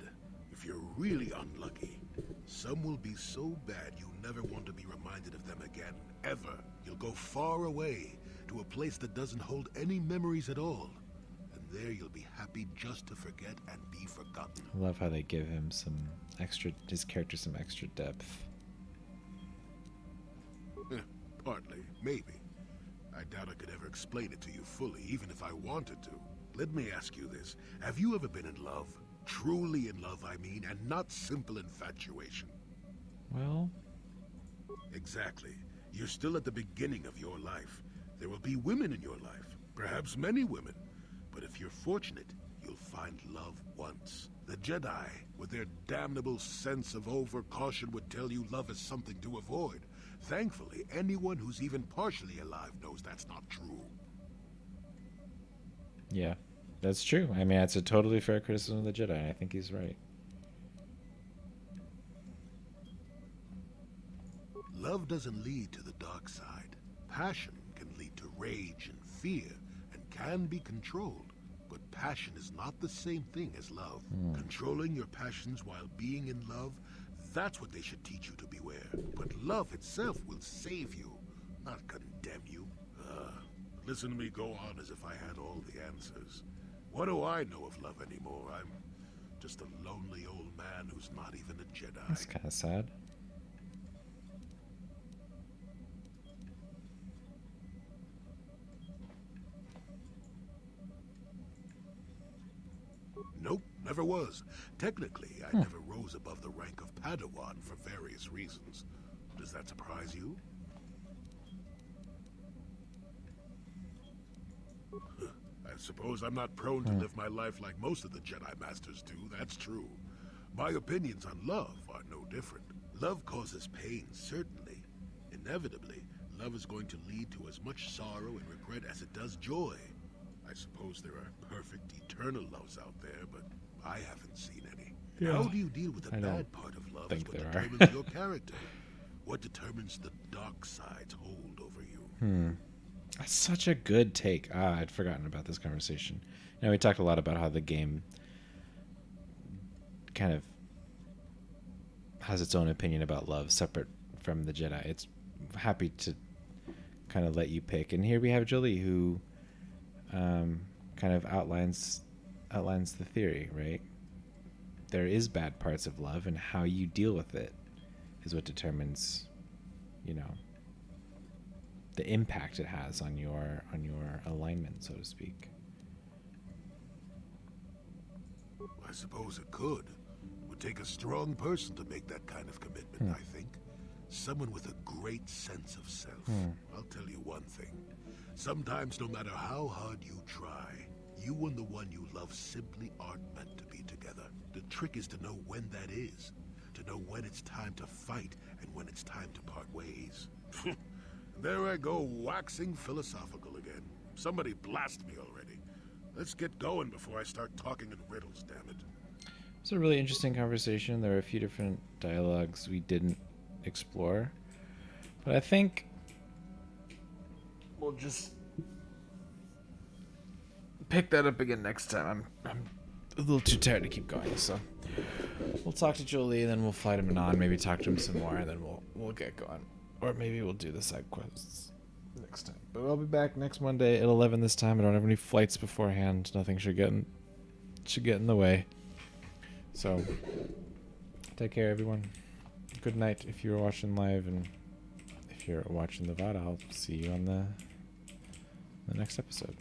If you're really unlucky, some will be so bad you'll never want to be reminded of them again, ever. You'll go far away, to a place that doesn't hold any memories at all. And there you'll be happy just to forget and be forgotten. I love how they give him some extra, his character some extra depth. Partly, maybe. I doubt I could ever explain it to you fully, even if I wanted to. Let me ask you this. Have you ever been in love? Truly in love, I mean, and not simple infatuation. Well... Exactly. You're still at the beginning of your life. There will be women in your life, perhaps many women. But if you're fortunate, you'll find love once. The Jedi, with their damnable sense of over-caution, would tell you love is something to avoid. Thankfully, anyone who's even partially alive knows that's not true. Yeah, that's true. I mean, that's a totally fair criticism of the Jedi, and I think he's right. Love doesn't lead to the dark side. Passion can lead to rage and fear, and can be controlled. But passion is not the same thing as love. Controlling your passions while being in love, that's what they should teach you to beware. But love itself will save you, not condemn you. Listen to me go on as if I had all the answers. What do I know of love anymore? I'm just a lonely old man who's not even a Jedi. That's kind of sad. Nope, never was. Technically, I never rose above the rank of Padawan for various reasons. Does that surprise you? I suppose I'm not prone to live my life like most of the Jedi Masters do, that's true. My opinions on love are no different. Love causes pain, certainly. Inevitably, love is going to lead to as much sorrow and regret as it does joy. I suppose there are perfect, eternal loves out there, but I haven't seen any. Yeah. How do you deal with the I bad don't part of love is think what there are. determines your character. What determines the dark side's hold over you? That's such a good take. I'd forgotten about this conversation. We talked a lot about how the game kind of has its own opinion about love, separate from the Jedi. It's happy to kind of let you pick. And here we have Jolie, who kind of outlines the theory, right? There is bad parts of love, and how you deal with it is what determines, the impact it has on your alignment, so to speak. I suppose it could. It would take a strong person to make that kind of commitment, I think. Someone with a great sense of self. I'll tell you one thing. Sometimes, no matter how hard you try, you and the one you love simply aren't meant to be together. The trick is to know when that is. To know when it's time to fight and when it's time to part ways. There I go, waxing philosophical again. Somebody blast me already. Let's get going before I start talking in riddles, damn it. It's a really interesting conversation. There are a few different dialogues we didn't explore, but I think we'll just pick that up again next time. I'm a little too tired to keep going, so we'll talk to Jolie, and then we'll fight him on, maybe talk to him some more, and then we'll get going. Or maybe we'll do the side quests next time. But I'll be back next Monday at 11 this time. I don't have any flights beforehand. Nothing should get in the way. So take care, everyone. Good night if you're watching live, and if you're watching the VOD, I'll see you on the next episode.